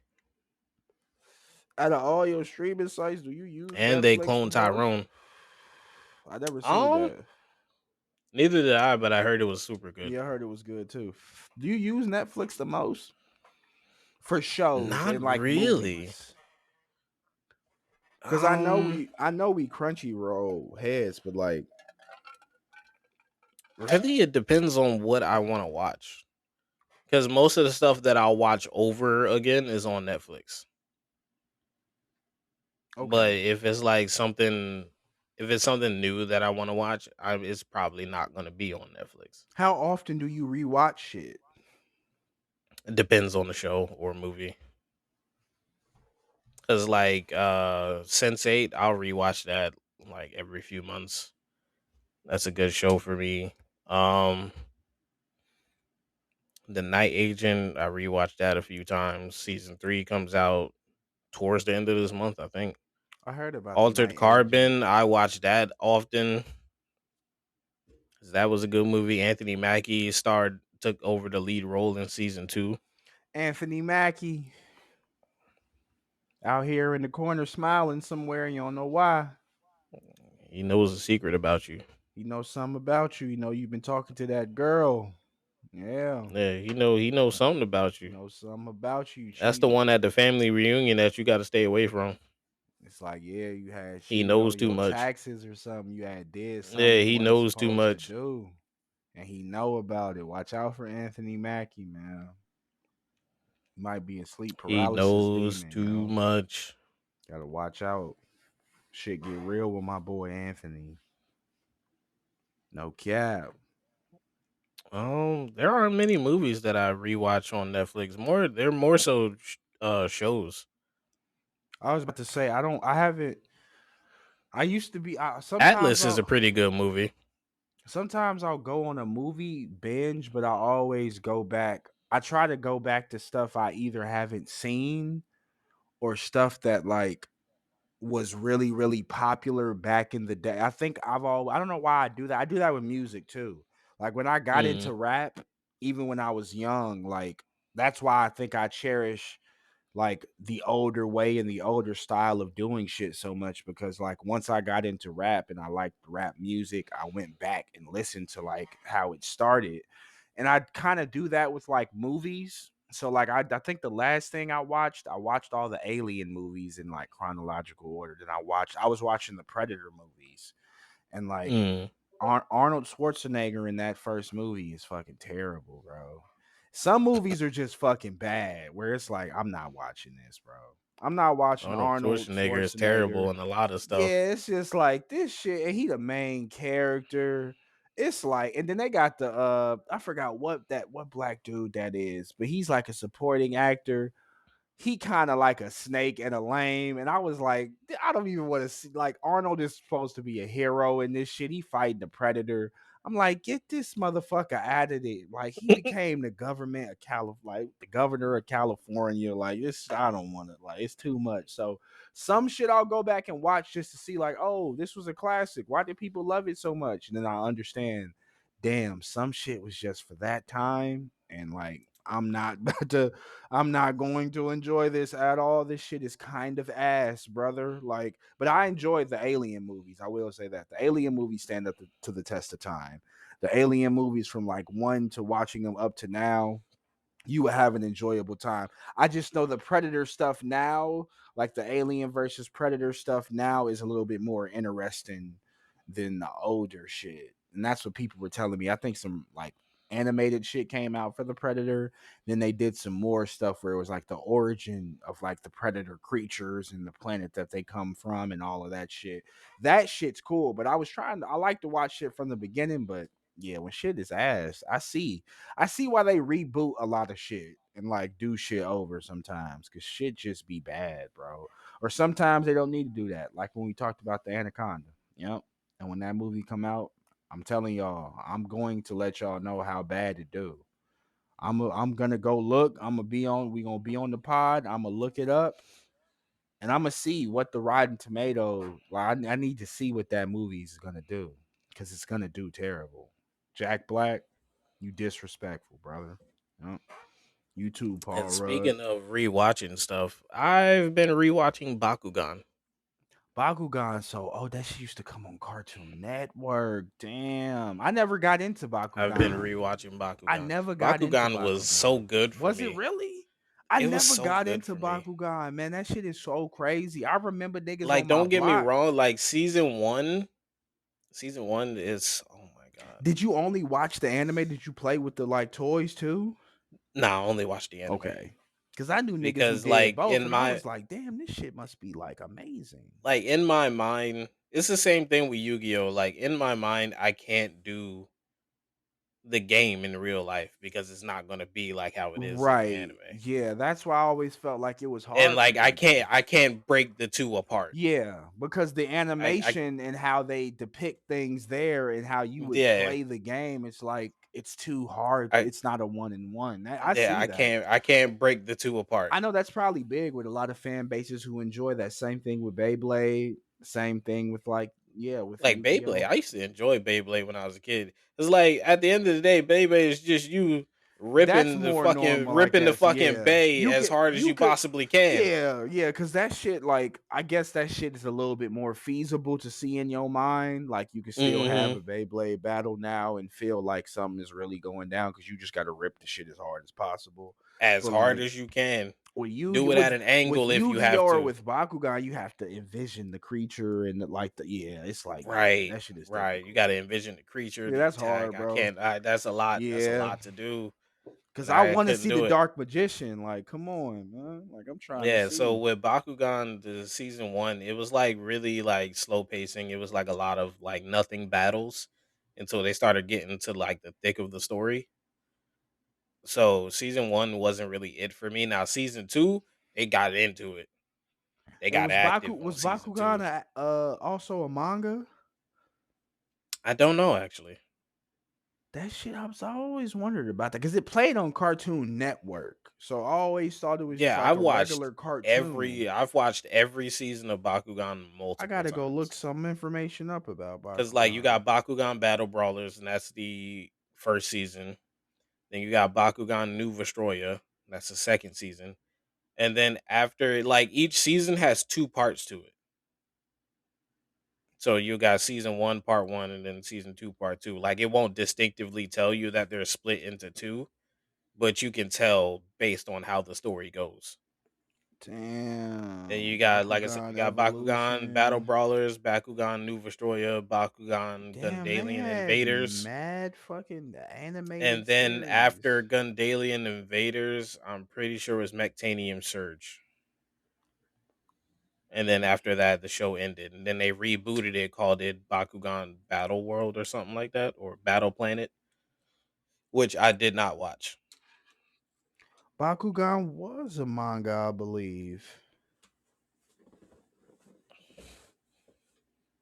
Out of all your streaming sites, do you use And they Netflix the cloned most? Tyrone. I never seen Um, that. neither did I, but I heard it was super good. Yeah, I heard it was good too. Do you use Netflix the most for shows Not and like really. movies? Because Um, I know we Crunchyroll heads, but like really, it depends on what I want to watch. Because most of the stuff that I'll watch over again is on Netflix. But okay, if it's something new that I want to watch, it's probably not going to be on Netflix. how often do you rewatch shit? It depends on the show or movie. Cause like Sense8, I'll rewatch that like every few months. That's a good show for me. Um The Night Agent, I rewatched that a few times. Season 3 comes out towards the end of this month, I think. I heard about the Altered Night Agent. Carbon, I watch that often. 'Cause that was a good movie. Anthony Mackie took over the lead role in season 2. Anthony Mackie out here in the corner smiling somewhere, and you don't know why. He knows a secret about you. He knows something about you. You know you've been talking to that girl. Yeah, Yeah, he knows something about he you. knows something about you. That's the She, one at the family reunion that you got to stay away from. it's like, yeah, you had she He didn't know knows too your much. taxes or something. You had did something Yeah, you he wasn't knows too supposed to much. do, and he know about it. Watch out for Anthony Mackie, man. He might be in sleep He paralysis knows demon, too yo. much. Gotta watch out. Shit get real with my boy Anthony. No cap. There aren't many movies that I rewatch on Netflix. They're more so shows. I was about to say I haven't. I used to be. Atlas is a pretty good movie. Sometimes I'll go on a movie binge, but I always go back. I try to go back to stuff I either haven't seen or stuff that like was really really popular back in the day. I think I don't know why I do that. I do that with music too. Like when I got Mm, into rap, even when I was young, like that's why I think I cherish like the older way and the older style of doing shit so much because like once I got into rap and I liked rap music, I went back and listened to like how it started. And I kind of do that with like movies. So like I think the last thing I watched all the Alien movies in like chronological order. Then I was watching the Predator movies and like mm. Arnold Schwarzenegger in that first movie is fucking terrible, bro. Some movies are just fucking bad where it's like, I'm not watching this, bro. I'm not watching Arnold Arnold Schwarzenegger is terrible Schwarzenegger. in a lot of stuff. Yeah, it's just like this shit. And he the main character. It's like, and then they got the I forgot what black dude that is, but he's like a supporting actor. He kind of like a snake and a lame. And I was like, I don't even want to see like Arnold is supposed to be a hero in this shit. He fighting the predator. I'm like, get this motherfucker out of it. Like he became the government of like the governor of California. Like this, I don't want to like it's too much. So some shit I'll go back and watch just to see, like, oh, this was a classic. Why did people love it so much? And then I understand, damn, some shit was just for that time. And like I'm not about to I'm not going to enjoy this at all. This shit is kind of ass, brother. Like, but I enjoyed the Alien movies. I will say that. The Alien movies stand up to the test of time. The Alien movies from like 1 to watching them up to now, you would have an enjoyable time. I just know the Predator stuff now, like the Alien versus Predator stuff now, is a little bit more interesting than the older shit. And that's what people were telling me. I think some like animated shit came out for the Predator. Then they did some more stuff where it was like the origin of like the Predator creatures and the planet that they come from and all of that shit. That shit's cool. But I like to watch shit from the beginning, but yeah, when shit is ass, I see why they reboot a lot of shit and like do shit over sometimes because shit just be bad, bro. Or sometimes they don't need to do that. Like when we talked about the Anaconda. Yep. And when that movie come out, I'm telling y'all, I'm going to let y'all know how bad it do. I'm gonna go look. We gonna be on the pod. I'm gonna look it up and I'm gonna see what the Rotten Tomato. Like, I need to see what that movie is gonna do because it's gonna do terrible. Jack Black, you disrespectful, brother. Yep. You too, And Paul Rudd. speaking of rewatching stuff, I've been rewatching Bakugan. Bakugan. So, that shit used to come on Cartoon Network. Damn, I never got into I've been Bakugan. rewatching I Bakugan. never got into Bakugan was so Bakugan. good for Was it me. really? I It was never so got good into for me. Bakugan, man. That shit is so crazy. I remember niggas Like, on my don't get me block. wrong. Like season one is, oh my god. Did you only watch the anime? Did you play with the like toys too? Nah, I only watched the anime Okay. Cause I knew niggas who because, did like, both, and I was like, damn, this shit must be like amazing. in my mind, it's the same thing with Yu-Gi-Oh. Like, in my mind, I can't do the game in real life because it's not gonna be like how it is in the Right. anime. Yeah, that's why I always felt like it was And hard for like me I to do. can't break the two apart. Yeah, because the I animation and how they depict things there and how you would yeah. play the game, it's like it's too hard. I It's not a one in one. I yeah, see that. I can't break the two apart. I know that's probably big with a lot of fan bases who enjoy that. Same thing with Beyblade. Same thing with like, yeah, with Like Beyblade, Yu-Gi-Oh. I used to enjoy Beyblade when I was a kid. It's like at the end of the day, Beyblade is just you That's more normal, I ripping the guess. fucking Yeah. bay as hard as You you could possibly can. yeah, yeah, because that shit, like, I guess that shit is a little bit more feasible to see in your mind. Like, you can still have Hmm. a Beyblade battle now and feel like something is really going down because you just got to rip the shit as hard as possible. As But hard like as you can. with Do it at an with angle if you Yu-Gi-Oh have or to. with Bakugan, you have to envision the creature and yeah, it's like yeah, Right, that shit is right. You difficult. got to envision the creature, Yeah, the that's attack. hard, I bro. can't. That's a lot. That's a Yeah, lot to do, because and I I want to couldn't see the do it. Dark Magician. Like, come on, man. Like, I'm trying to Yeah. So see. with Bakugan, the season one, it was like really like slow pacing. It was like a lot of like nothing battles until they started getting to like the thick of the story. So season one wasn't really it for me. Now season two, they got into it. They Hey, got active on Was season Bakugan two. also a manga? I don't know actually. That shit, I always wondered about that because it played on Cartoon Network, so I always thought it was just Yeah, like a regular cartoon. I've watched every season of Bakugan I multiple gotta go look times. some information up about Cause like you Bakugan. got Bakugan Battle Brawlers, and that's the first season. Then you got Bakugan New Vestroya, that's the second season. And then after, like, each season has two parts to it. So you got season one, part one, and then season two, part two. Like, it won't distinctively tell you that they're split into two, but you can tell based on how the story goes. Then you Damn, got, like I said, you Bakugan got Bakugan Battle Evolution. Brawlers, Bakugan New Vestroya, Bakugan Damn, they Gundalian had Invaders. mad fucking animated And then after series. Gundalian Invaders, I'm pretty sure it was Mectanium Surge. And then after that, the show ended. And then they rebooted it, called it Bakugan Battle World or something like that, or Battle Planet, which I did not watch. Bakugan was a manga, I believe.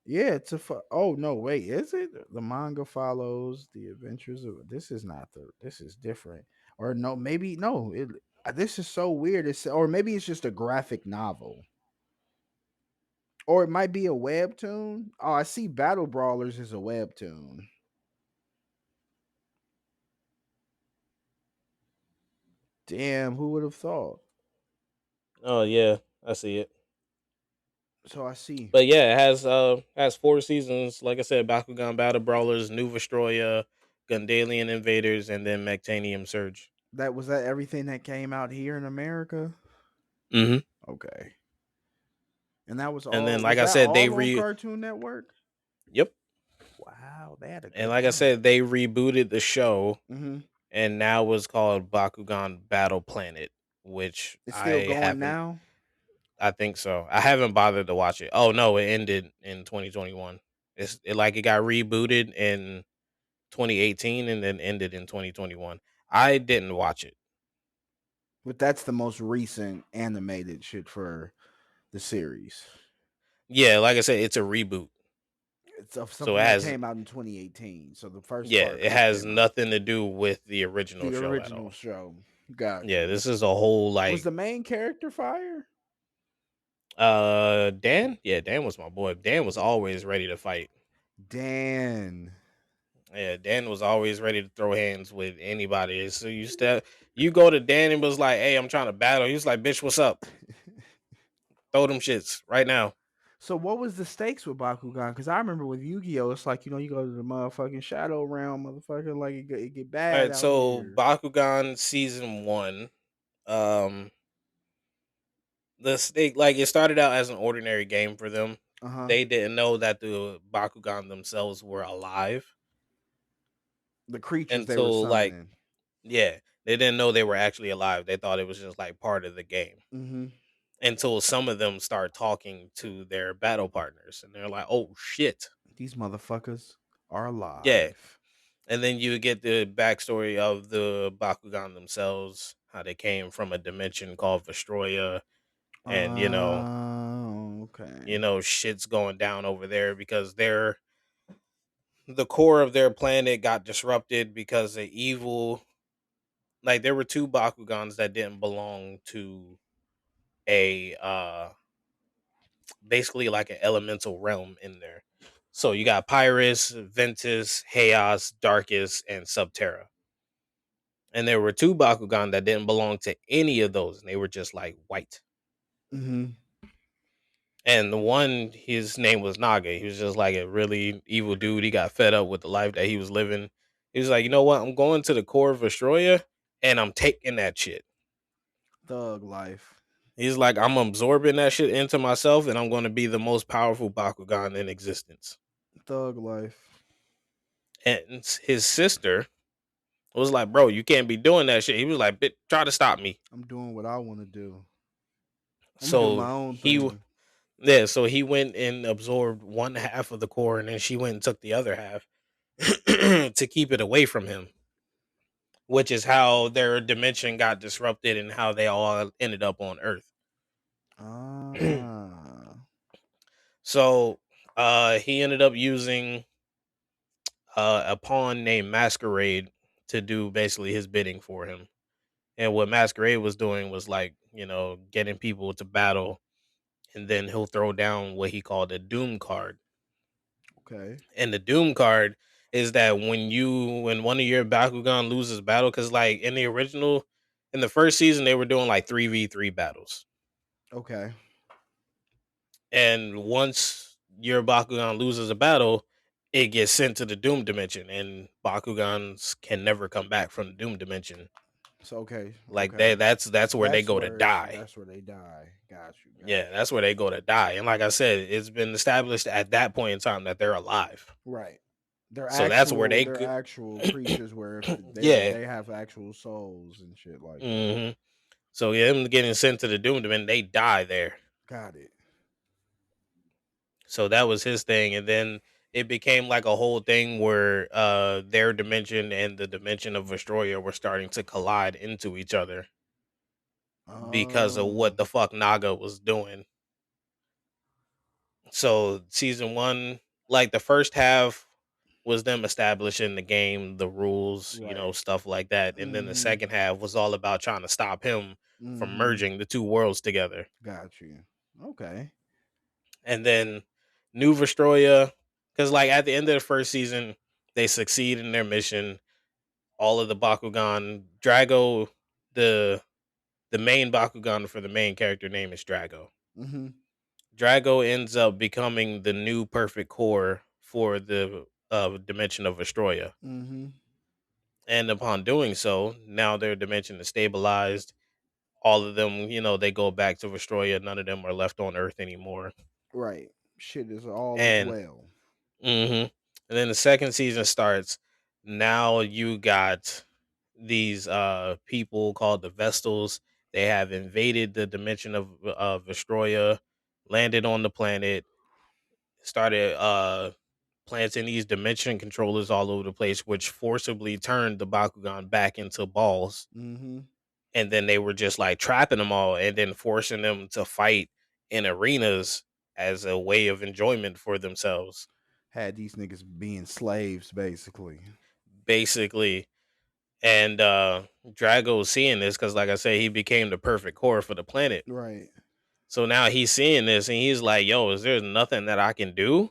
Yeah, oh no, wait, is it? The manga follows the adventures of this is not the this is different. Or no, maybe no, this is so weird. Or maybe it's just a graphic novel. Or it might be a webtoon. Oh, I see Battle Brawlers is a webtoon. Damn, who would have thought? Oh yeah, I see it. So I see But yeah, it has 4 seasons. Like I said, Bakugan Battle Brawlers, New Vestroya, Gundalian Invaders, and then Mectanium Surge. that everything that came out here in America. Hmm. Okay, and that was And then, all. like Was I that said, all on Cartoon Network? yep. Wow, they had a And good like I run. said, they rebooted the show, Hmm. and now it's called Bakugan Battle Planet, which It's still I going haven't. now. I think so. I haven't bothered to watch it. Oh no, it ended in 2021. It got rebooted in 2018 and then ended in 2021. I didn't watch it. But that's the most recent animated shit for the series. Yeah, like I said, it's a reboot. It's of So something it that has came out in 2018. So the first yeah, part it couldn't have has been out. nothing to do with the original The show at original all. show. Got Yeah, you. this is a whole Was like the main character fire? Dan? Yeah, Dan was my boy. Dan was always ready to fight. Dan. Yeah, Dan was always ready to throw hands with anybody. So you go to Dan and was like, "Hey, I'm trying to battle." He was like, "Bitch, what's up? Throw them shits right now." So what was the stakes with Bakugan? Because I remember with Yu-Gi-Oh, it's like you go to the motherfucking Shadow Realm, motherfucker. Like it get All bad right, out so here. Bakugan season 1, um the stake like it started out as an ordinary game for them. Uh huh. They didn't know that the Bakugan themselves were alive The creatures they were until like summoning. yeah, they didn't know they were actually alive. They thought it was just like part of the game. Mm-hmm. Until some of them start talking to their battle partners and they're like, "Oh shit." These motherfuckers are Yeah. alive. And then you get the backstory of the Bakugan themselves, how they came from a dimension called Vestroya, and Okay. shit's going down over there because the core of their planet got disrupted because of evil. Like there were two Bakugans that didn't belong to a basically like an elemental realm in there. So you got Pyrus, Ventus, Chaos, Darkus, and Subterra. And there were two Bakugan that didn't belong to any of those, and they were just like white. Mm-hmm. And the one, his name was Naga. He was just like a really evil dude. He got fed up with the life that he was living. He was like, you know what? I'm going to the core of Astroya, and I'm taking that shit. Thug life. He's like, I'm absorbing that shit into myself, and I'm going to be the most powerful Bakugan in existence. Thug life. And his sister was like, bro, you can't be doing that shit. He was like, bitch, try to stop me. I'm doing what I want to do. I'm gonna do So my own he thing. Yeah, so he went and absorbed one half of the core, and then she went and took the other half to keep it away from him, which is how their dimension got disrupted and how they all ended up on Earth. Ah. So he ended up using a pawn named Masquerade to do basically his bidding for him. And what Masquerade was doing was like, getting people to battle, and then he'll throw down what he called a Doom card. Okay. And the Doom card is that when one of your Bakugan loses battle, because like in the first season they were doing like 3v3 battles, Okay. and once your Bakugan loses a battle, it gets sent to the Doom dimension, and Bakugans can never come back from the Doom dimension. So okay. Like Okay. that's where they go to die. That's where they die. Got you. Got Yeah, you. that's where they go to die. And like I said, it's been established at that point in time that they're alive. Right. So that's where they They're could. actual creatures where if Yeah. they have actual souls and shit like that. Hmm. So yeah, them getting sent to the Doom Dimension, they die there. Got it. So that was his thing, and then it became like a whole thing where their dimension and the dimension of Vestroya were starting to collide into each other because of Oh. what the fuck Naga was doing. So season 1, like the first half was them establishing the game, the rules, Right. stuff like that, and then the Mm-hmm. second half was all about trying to stop him from Mm-hmm. merging the two worlds together. Got you. Okay. And then New Vestroya, because like at the end of the first season, they succeed in their mission. All of the Bakugan, Drago the the main Bakugan for the main character name is Drago. Mhm. Drago ends up becoming the new perfect core for the dimension of Astroya. Mhm. And upon doing so, now their dimension is stabilized. All of them, they go back to Astroya. None of them are left on Earth anymore. Right. Shit is all is And well. and then the second season starts. Now you got these people called the Vestals. They have invaded the dimension of Astroya, landed on the planet, started planting these dimension controllers all over the place, which forcibly turned the Bakugan back into balls. Mhm. And then they were just like trapping them all and then forcing them to fight in arenas as a way of enjoyment for themselves. Had these niggas being slaves, basically. Basically. And Drago's seeing this because, like I said, he became the perfect core for the planet. Right. So now he's seeing this and he's like, yo, is there nothing that I can do?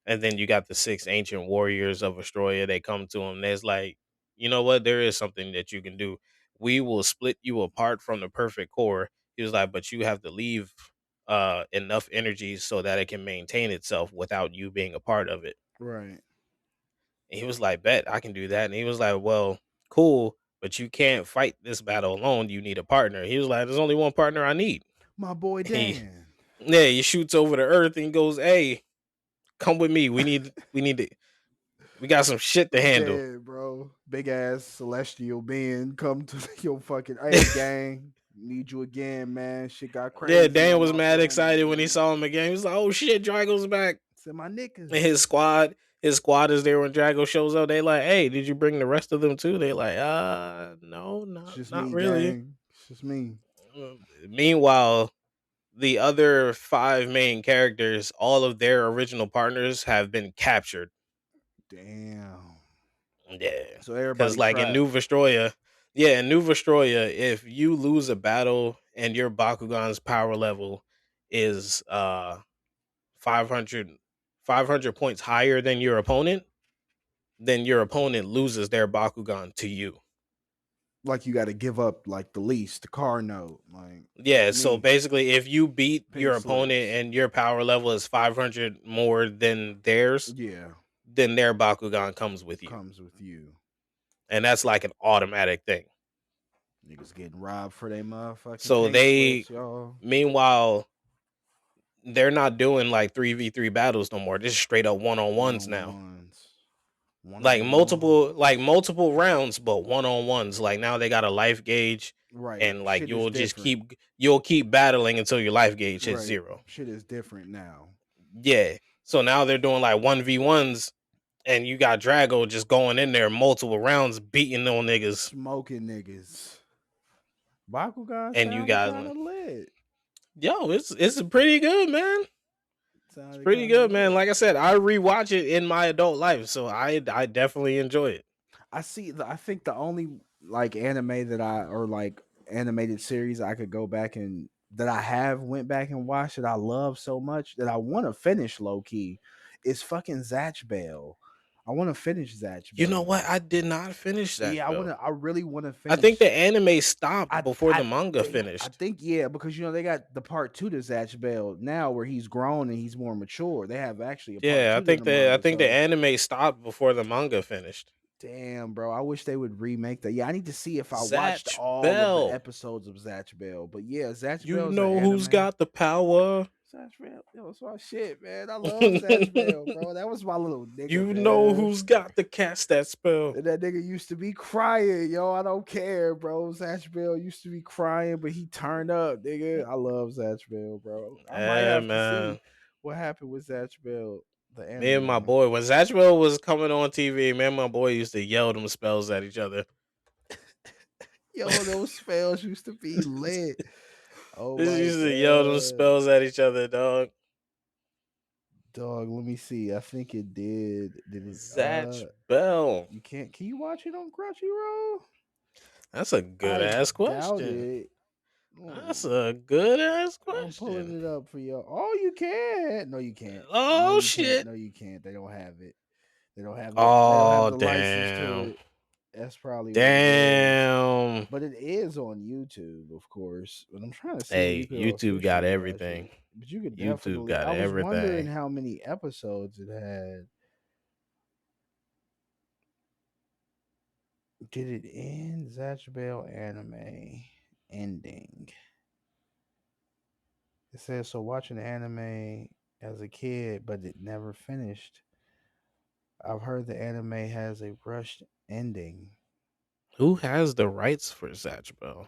And then you got the six ancient warriors of Astroya. They come to him. There's like, you know what? There is something that you can do. We will split you apart from the perfect core. He was like, but you have to leave enough energy so that it can maintain itself without you being a part of it. Right. And he was like, bet I can do that. And he was like, well, cool, but you can't fight this battle alone. You need a partner. He was like, there's only one partner I need. My boy He, Dan. yeah, he shoots over the earth and he goes, hey, come with me. We got some shit to I'm handle. dead, bro. Big ass celestial being come to your fucking hey gang. Need you again, man. Shit got Yeah, crazy Dan on was my mad planet. excited when he Yeah. saw him again. He was like, "Oh shit, Drago's back!" Said my niggas. And his squad is there when Drago shows up. They like, "Hey, did you bring the rest of them too?" They like, no, It's not just not me, really." gang. It's just me. Meanwhile, the other five main characters, all of their original partners have been captured. Damn. Yeah, So because everybody like in trapped. New Vestroya, yeah, in New Vestroya, if you lose a battle and your Bakugan's power level is 500 500 points higher than your opponent, then your opponent loses their Bakugan to you. Like you gotta give up like the lease, the car note. Like Yeah, so me. basically if you beat Pink your opponent slips. and your power level is 500 more than theirs, Yeah. then their Bakugan comes with you. Comes with you. And that's like an automatic thing. Niggas getting robbed for they motherfucking So pink they slips, y'all. meanwhile they're not doing like 3v3 battles no more. This is straight up one on One ones on now. ones. One Like on one. multiple rounds, but one on ones. Like now they got a life gauge, Right. and like Shit is different. you'll keep battling until your life gauge hits Right. zero. Shit is different now. Yeah. So now they're doing like 1v1s, and you got Drago just going in there multiple rounds beating on niggas, Smoking niggas. Bakugan and you sounded guys, kind of lit. yo, it's pretty good, man. It's Sounded pretty kind of good, man. lit. Like I said, I rewatch it in my adult life, so I definitely enjoy it. I see. I think the only like anime that I or like animated series I could go back and that I have went back and watched that I love so much that I want to finish low key is fucking Zatch Bell. I want to finish Zatch You know what? Bell. I did not finish that Yeah, I want though. to. I really want to I think finish. the anime stopped I before the I manga think finished. yeah, because they got the part two to Zatch Bell now where he's grown and he's more mature. They have actually a part Yeah, two to the I manga. think the So anime stopped before the manga finished. damn, bro. I wish they would remake that. Yeah, I need to see if I watched Zatch all of the Bell. episodes of Zatch Bell. But yeah, Zatch You Bell's an know who's anime. got the power? Zatch Bell, yo, it's my shit, man. I love Zatch Bell, bro. That was my little nigga, You know man. who's got to cast that spell. And that nigga used to be crying, yo. I don't care, bro. Zatch Bell used to be crying, but he turned up, nigga. I love Zatch Bell, bro. I might Yeah, have to see man. what happened with Zatch Bell, the Me and my anime. boy, when Zatch Bell was coming on TV, me and my boy used to yell them spells at each other. Yo, those spells used to be lit. Oh Just my used to yell them god. spells at each other, dog. Dog, let me see. I think it did. Did it Zatch Bell. you can't can you watch it on Crunchyroll? That's a good I ass doubt question. it. That's Mm, a good ass I'm pulling question. it up for you. Oh, you can. No, you can't. No, Oh you can't. shit. No, you can't. They don't have it. They don't have the Oh license to damn. it. That's probably what it is. Damn. But it is on YouTube, of course. But I'm trying to see if you Hey, could YouTube got officially watch everything. it. But you could YouTube definitely. got I was wondering everything. how many episodes it had. Did it end? Zatch Bell anime ending. It says so. Watching anime as a kid, but it never finished. I've heard the anime has a rushed ending. Who has the rights for Zatch Bell?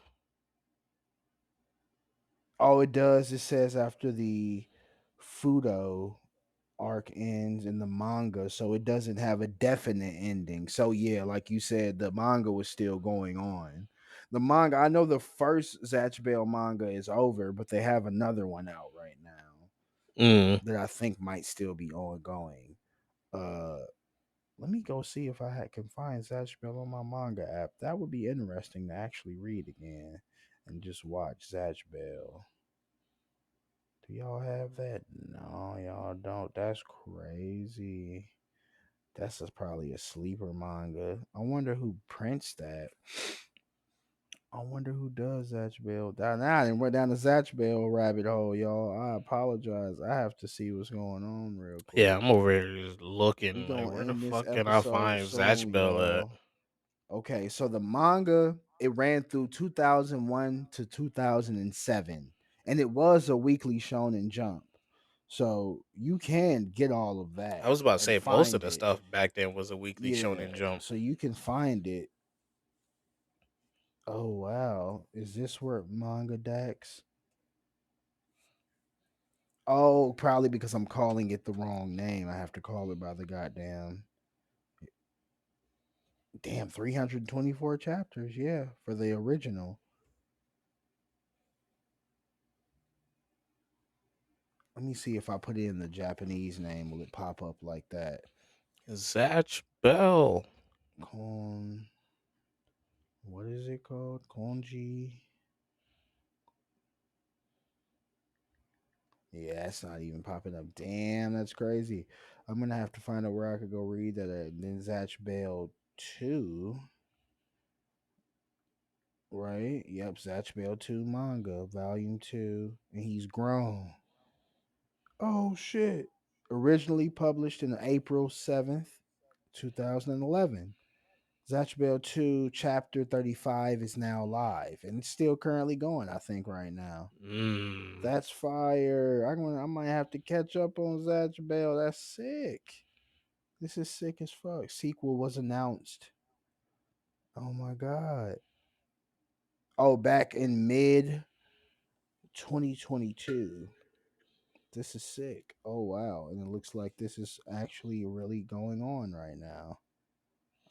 Oh, it does. It says after the Fudo arc ends in the manga, so it doesn't have a definite ending. So yeah, like you said, the manga was still going on. The manga, I know the first Zatch Bell manga is over, but they have another one out right now Mm. that I think might still be ongoing. Uh Let me go see if can find Zatch Bell on my manga app. That would be interesting to actually read again and just watch Zatch Bell. Do y'all have that? No, y'all don't. That's crazy. Probably a sleeper manga. I wonder who prints that. I wonder who does Zatch Bell. Now I didn't went down the Zatch Bell rabbit hole, y'all. I apologize. I have to see what's going on real Yeah, quick. I'm over here just We looking like, gonna where the end this fuck can I episode find Zatch soon, Bell at? y'all. Okay, so the manga it ran through 2001 to 2007, and it was a weekly Shonen Jump. So you can get all of I that was about to and say most of find the it. stuff back then was a weekly Yeah, Shonen Jump. so you can find it. Oh wow, is this where manga Dax? Oh, probably because I'm calling it the wrong name. I have to call it by the goddamn damn 324 chapters. Yeah, for the original. Let me see if I put in the Japanese name, will it pop up like that? Zatch Bell. Kon, what is it called? Konji. Yeah, it's not even popping up. Damn, that's crazy. I'm gonna have to find out where I could go read that at. Then Zatch Bell 2, right? Yep, Zatch Bell 2 manga, volume 2, and he's grown. Oh shit. Originally published in April 7th, 2011. Zatch Bell 2 chapter 35 is now live and it's still currently going, I think, right now. Mm. That's fire. I might have to catch up on Zatch Bell. That's sick. This is sick as fuck. Sequel was announced. Oh my god. Oh, back in mid 2022. This is sick. Oh wow. And it looks like this is actually really going on right now.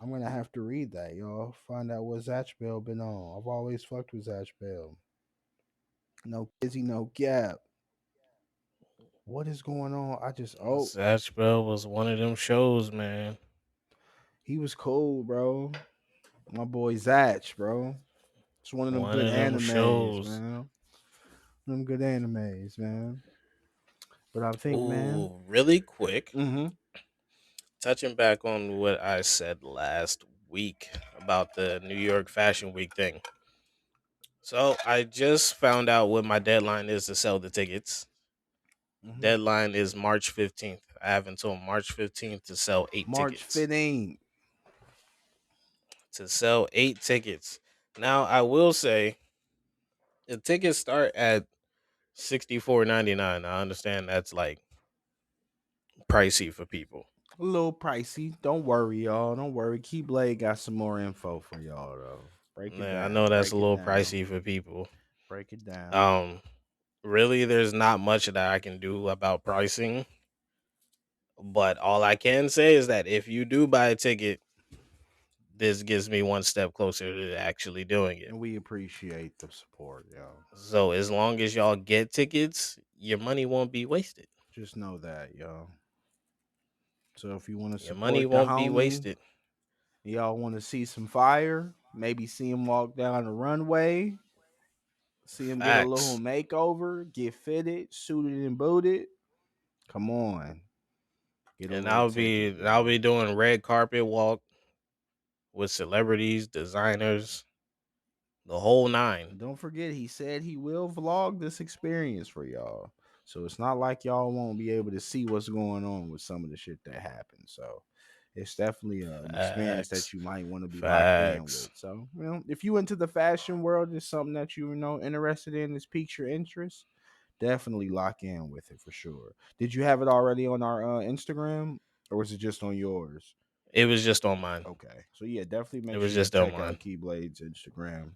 I'm gonna have to read that, y'all. Find out what Zatch Bell been on. I've always fucked with Zatch Bell. No Kizzy, no Gap. What is going on? Zatch Bell was one of them shows, man. He was cool, bro. My boy Zatch, bro. It's one of them One good of them animes, shows. man. Them good animes, man. But I think, man. Ooh, really quick. Mm-hmm. Touching back on what I said last week about the New York Fashion Week thing. So I just found out what my deadline is to sell the tickets. Mm-hmm. Deadline is March 15th. I have until March 15th to sell eight March tickets. 15th. To sell eight tickets. Now I will say the tickets start at $64.99. I understand that's like pricey for people. A little pricey. Don't worry, y'all. Don't worry. Keyblade got some more info for y'all though. Break it Yeah, I know down. that's a Break it little down. pricey for people. Break it down. Um, really, there's not much that I can do about pricing. But all I can say is that if you do buy a ticket, this gets me one step closer to actually doing it. And we appreciate the support, y'all. So as long as y'all get tickets, your money won't be wasted. Just know that, y'all. So if you want to Your money support the won't be homie, wasted. y'all want to see some fire, maybe see him walk down the runway, see him get a little Facts. makeover, get fitted, suited and booted. Come on, get a And little I'll ticket, be I'll man. be doing red carpet walk. with celebrities, designers, the whole nine. And don't forget, he said he will vlog this experience for y'all. So it's not like y'all won't be able to see what's going on with some of the shit that happened. So it's definitely an experience that Facts. you might want to be locked in Facts. with. So, if you into the fashion world, is something that interested in, this piques your interest, definitely lock in with it for sure. Did you have it already on our Instagram, or was it just on yours? It was just on mine. Okay, so yeah, definitely It make was sure you just on check out mine. Keyblade's Instagram.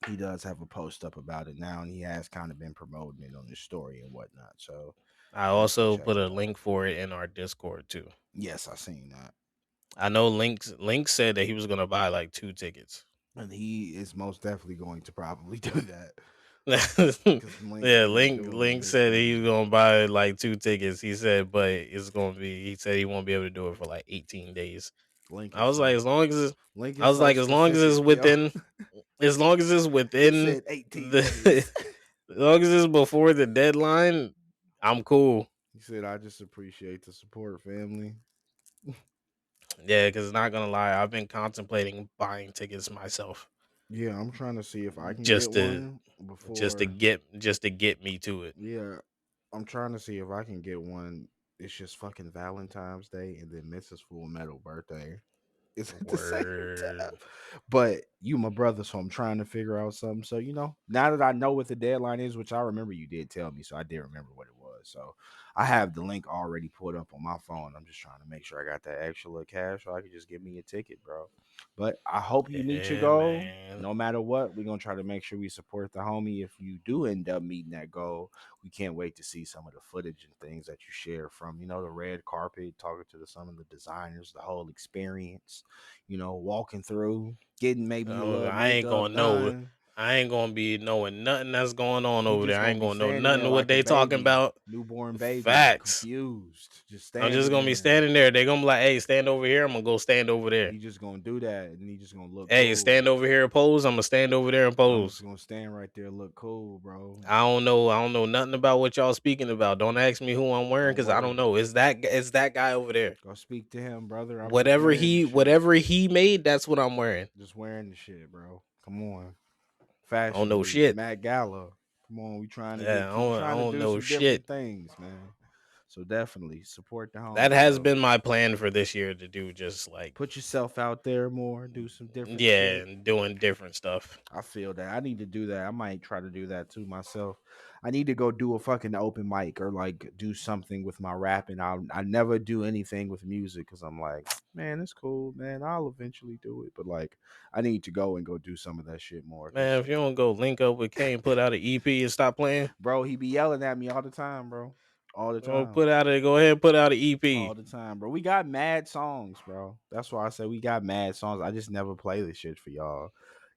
He does have a post up about it now, and he has kind of been promoting it on his story and whatnot. So I definitely also check put it a out. link for it in our Discord too. Yes, I seen that, I know Link said that he was gonna buy like 2 tickets. and he is most definitely going to probably do that because Link Yeah, be Link doing his said that he was thing. gonna buy like 2 tickets. He said, but it's gonna be. He said he won't be able to do it for like 18 days. Link I is was like, so as long as it's, Link I is was so like, as long as it's specific, yo. within, as long as it's He within said 18 the, days. as long as it's before the deadline, I'm cool. He said, "I just appreciate the support, family." Yeah, because not gonna lie, I've been contemplating buying tickets myself Yeah, I'm trying to see if I can get just to one before. just to get me to it. Yeah, I'm trying to see if I can get one. It's just fucking Valentine's Day and then Mrs. Full Metal birthday. It's at the same time. Word. But you my brother, so I'm trying to figure out something. So, now that I know what the deadline is, which I remember you did tell me, so I did remember what it was. So I have the link already pulled up on my phone. I'm just trying to make sure I got that extra little cash so I could just get me a ticket, bro. But I hope you meet your Yeah, goal. man. No matter what, we're gonna try to make sure we support the homie. If you do end up meeting that goal, we can't wait to see some of the footage and things that you share from, the red carpet, talking to some of the designers, the whole experience, walking through, getting maybe a little I ain't makeup gonna know. done. I ain't gonna be knowing nothing that's going on You over just there. I gonna ain't be gonna know standing there nothing what like a they talking baby, about. newborn baby, Facts. confused, just I'm just standing gonna be there. standing there. They gonna be like, "Hey, stand over here." I'm gonna go stand over there. He just gonna do that, and he just gonna look Hey, cool. stand over here and pose. I'm gonna stand over there and I'm just pose. gonna stand right there, look cool, bro. I don't know. I don't know nothing about what y'all speaking about. Don't ask me who I'm wearing Don't because I don't worry. know. Is that guy over there? Go speak to him, brother. I'm just wearing the shit. Whatever he made, that's what I'm wearing. Just wearing the shit, bro. Come on. I don't Fashion know Week, shit. Met Gala. Come on, we trying to Yeah, get we I trying to don't do know some shit. different things, man. So definitely support the That homie, has bro. been my plan for this year to do just like Put yourself out there more, do some different yeah, shit. and doing different stuff. I feel that. I need to do that. I might try to do that too myself. I need to go do a fucking open mic or like do something with my rapping. I never do anything with music because I'm like, man, it's cool, man. I'll eventually do it, but like, I need to go and go do some of that shit more Man, because, if you don't go link up with Kane, put out an EP and stop playing, bro, he be yelling at me all the time, bro, all the time. go ahead and put out an EP. All the time, bro. We got mad songs, bro. That's why I say we got mad songs. I just never play this shit for y'all.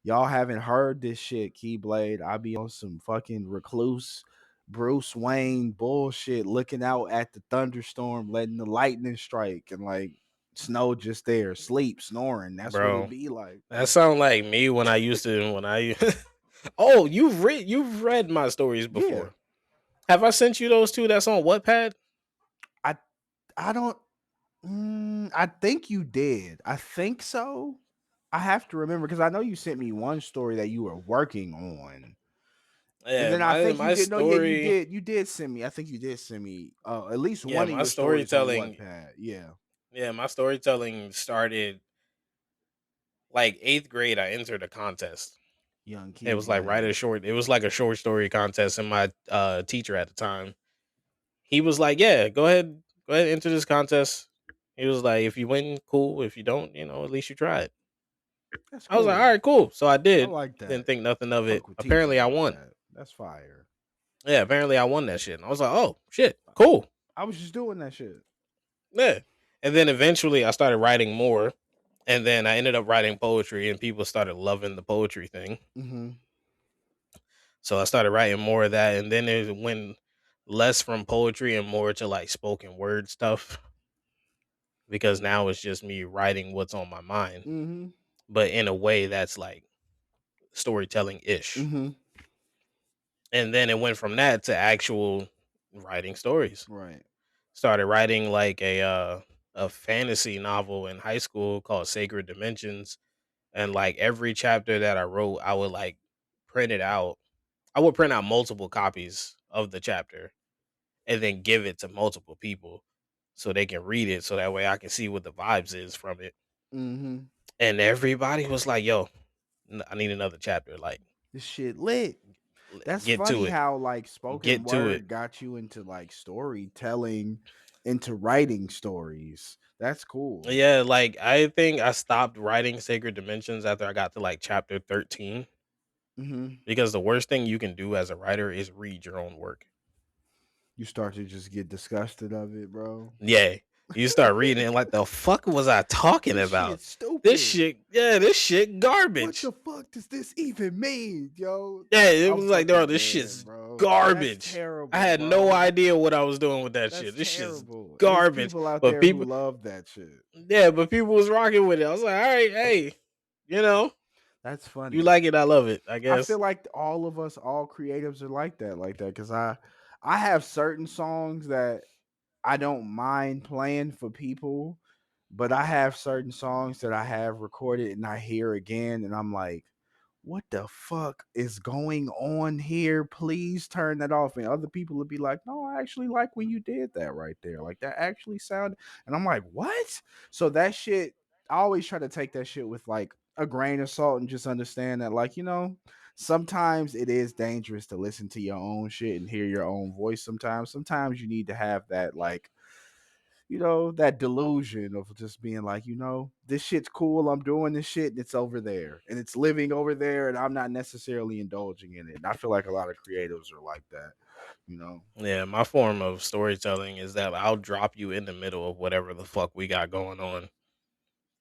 Y'all haven't heard this shit, Keyblade. I be on some fucking recluse Bruce Wayne bullshit, looking out at the thunderstorm, letting the lightning strike, and like snow just there, sleep, snoring. That's what it Bro, be like, that bro. sound like me when I used to when I you've read my stories Yeah. before. Have I sent you those two that's on Wattpad? I I don't I think you did. I think so. I have to remember because I know you sent me one story that you were working on. And Yeah, then I think you my did. No, yeah, you story, did. You did send me. I think you did send me at least yeah, one of my your stories on storytelling, Wattpad. Yeah, my storytelling started like 8th grade. I entered a contest. young It was like write Keyblade. a short. It was like a short story contest, and my teacher at the time, he was like, "Yeah, go ahead, enter this contest." He was like, "If you win, cool. If you don't, at least you tried." That's I was like, "All cool. right, cool." So I I did. like Didn't that. think nothing of it. Fuck with teachers Apparently, I like won. that. That's fire. Yeah, apparently I won that shit. And I was like, "Oh shit, cool." I was just doing that shit. Yeah. And then eventually, I started writing more, and then I ended up writing poetry, and people started loving the poetry thing. Mm-hmm. So I started writing more of that, and then it went less from poetry and more to like spoken word stuff because now it's just me writing what's on my mind, Mm-hmm. but in a way that's like storytelling ish. Mm-hmm. And then it went from that to actual writing stories. Right. Started writing like a a fantasy novel in high school called Sacred Dimensions, and like every chapter that I wrote, I would like print it out. I would print out multiple copies of the chapter and then give it to multiple people so they can read it so that way I can see what the vibes is from it. Mm-hmm. And everybody was like, "Yo, I need another chapter. Like, This shit lit. That's get to funny it, how like spoken get to it." word got you into like storytelling, into writing stories. That's cool. Yeah, like I think I stopped writing Sacred Dimensions after I got to like chapter 13 Hmm. because the worst thing you can do as a writer is read your own work. You start to just get disgusted of it, bro. Yeah, you start reading it like the fuck was I talking This about? shit's This stupid. shit, yeah, this shit What garbage. the fuck does this even mean, yo? Yeah, it I'm was like, bro, fucking this dead, shit's bro. That's garbage. I terrible, had no bro. idea what I was doing with that That's shit. This shit's terrible. And it's garbage. people out But there who people, love that shit. yeah, but people was rocking with it. I was like, all right, hey, you know, That's you funny. like it, I love it, I I guess. feel like all of us, all creatives are like that, because I have certain songs that I don't mind playing for people, but I have certain songs that I have recorded and I hear again and I'm like, what the fuck is going on here? Please turn that off. And other people would be like, no, I actually like when you did that right there. Like that actually sounded. And I'm like, what? So that shit, I always try to take that shit with like a grain of salt and just understand that, like, sometimes it is dangerous to listen to your own shit and hear your own voice sometimes. Sometimes you need to have that, like, that delusion of just being like, this shit's cool. I'm doing this shit and it's over there and it's living over there and I'm not necessarily indulging in it. And I feel like a lot of creatives are like that, you know? Yeah, my form of storytelling is that I'll drop you in the middle of whatever the fuck we got going on.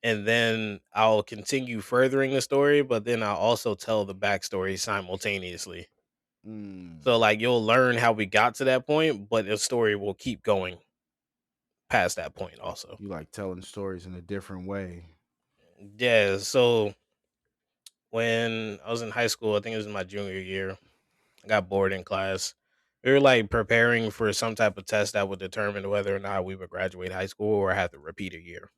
And then I'll continue furthering the story, but then I'll also tell the backstory simultaneously. So Mm. like you'll learn how we got to that point, but the story will keep going past that point also. You like telling stories in a different way. Yeah, so when I was in high school, I think it was in my junior year, I got bored in class. We were like preparing for some type of test that would determine whether or not we would graduate high school or have to repeat a year.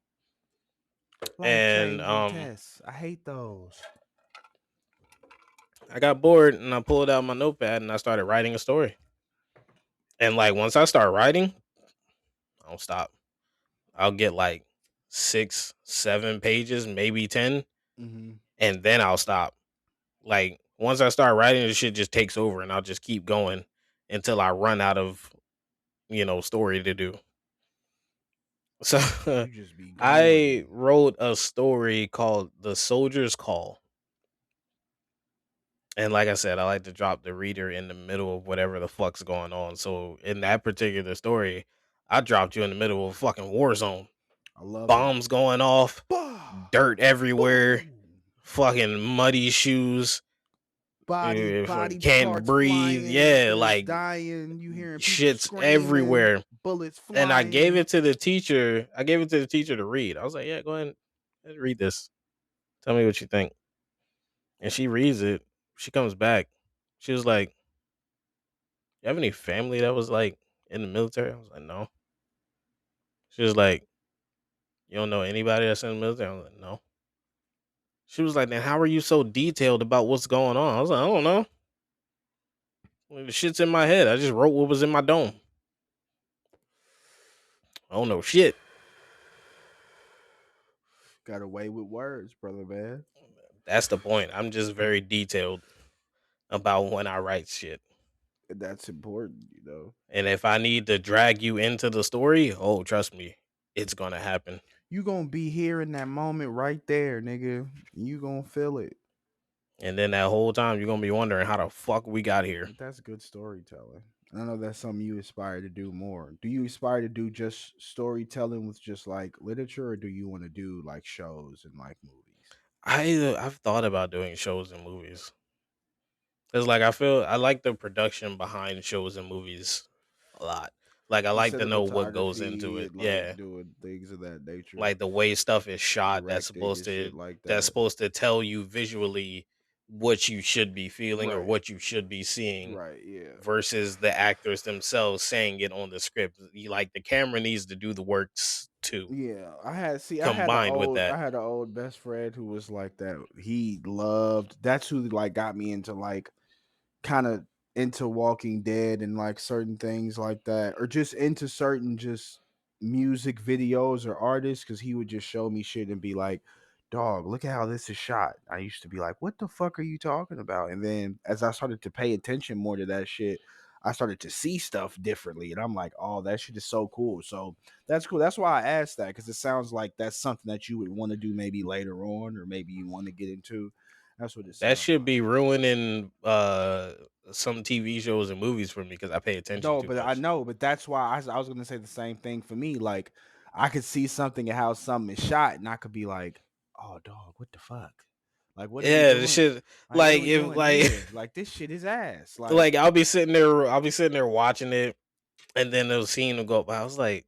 Life And changing tests. I hate those. I got bored and I pulled out my notepad and I started writing a story. And like once I start writing, I don't stop. I'll get like 6, 7 pages, maybe 10, Hmm. and then I'll stop. Like once I start writing, the shit just takes over and I'll just keep going until I run out of, story to do. So You just be I going. wrote a story called The Soldier's Call. And like I said, I like to drop the reader in the middle of whatever the fuck's going on. So in that particular story, I dropped you in the middle of a fucking war zone. I love it. Bombs going off, Bah! dirt everywhere, Boom! fucking muddy shoes, Body can't parts breathe. flying, Yeah, actors like dying, you hearing people shit's screaming, everywhere. bullets And I gave flying. it to the teacher. I gave it to the teacher to read. I was like, "Yeah, go ahead and read this. Tell me what you think." And she reads it. She comes back. She was like, "You have any family that was like in the military?" I was like, "No." She was like, "You don't know anybody that's in the military?" I was like, "No." She was like, "Then how are you so detailed about what's going on?" I was like, "I don't know. Like, the shit's in my head. I just wrote what was in my dome. I don't know shit." Got away with words, brother man. That's the point. I'm just very detailed about when I write shit. And that's important. And if I need to drag you into the story, oh, trust me, it's gonna happen. You gonna be here in that moment right there, nigga. You gonna feel it. And then that whole time you're gonna be wondering how the fuck we got here. That's good storytelling. I know that's something you aspire to do more. Do you aspire to do just storytelling with just like literature, or do you want to do like shows and like movies? I've thought about doing shows and movies. Cause like I feel I like the production behind shows and movies a lot. Like I The like to know what goes into cinematography it. and like Yeah. doing things of that nature, Like the way stuff is shot directing and shit like that's that. supposed to tell you visually what you should be feeling or Right. what you should be seeing Right. Yeah. versus the actors themselves saying it on the script. Like the camera needs to do the work too, Yeah, combined with I that. had an old best friend who was like that. He loved that's who like got me into like kind of into Walking Dead and like certain things like that, or just into certain just music videos or artists, because he would just show me shit and be like, "Dog, look at how this is shot." I used to be like, "What the fuck are you talking about?" And then as I started to pay attention more to that shit, I started to see stuff differently, and I'm like, "Oh, that shit is so cool." So that's cool. That's why I asked that, because it sounds like that's something that you would want to do maybe later on, or maybe you want to get into. That's what it That sounds should like. be ruining some TV shows and movies for me because I pay attention No, too but I much. know, but that's why I was gonna say the same thing for me. Like, I could see something and how something is shot, and I could be like, "Oh, dog, what the fuck? Like, what are we Yeah, the doing? shit Like, what are like we if doing like here? Like, this shit is ass." Like, like I'll be sitting there watching it, and then the scene will go by. I was like,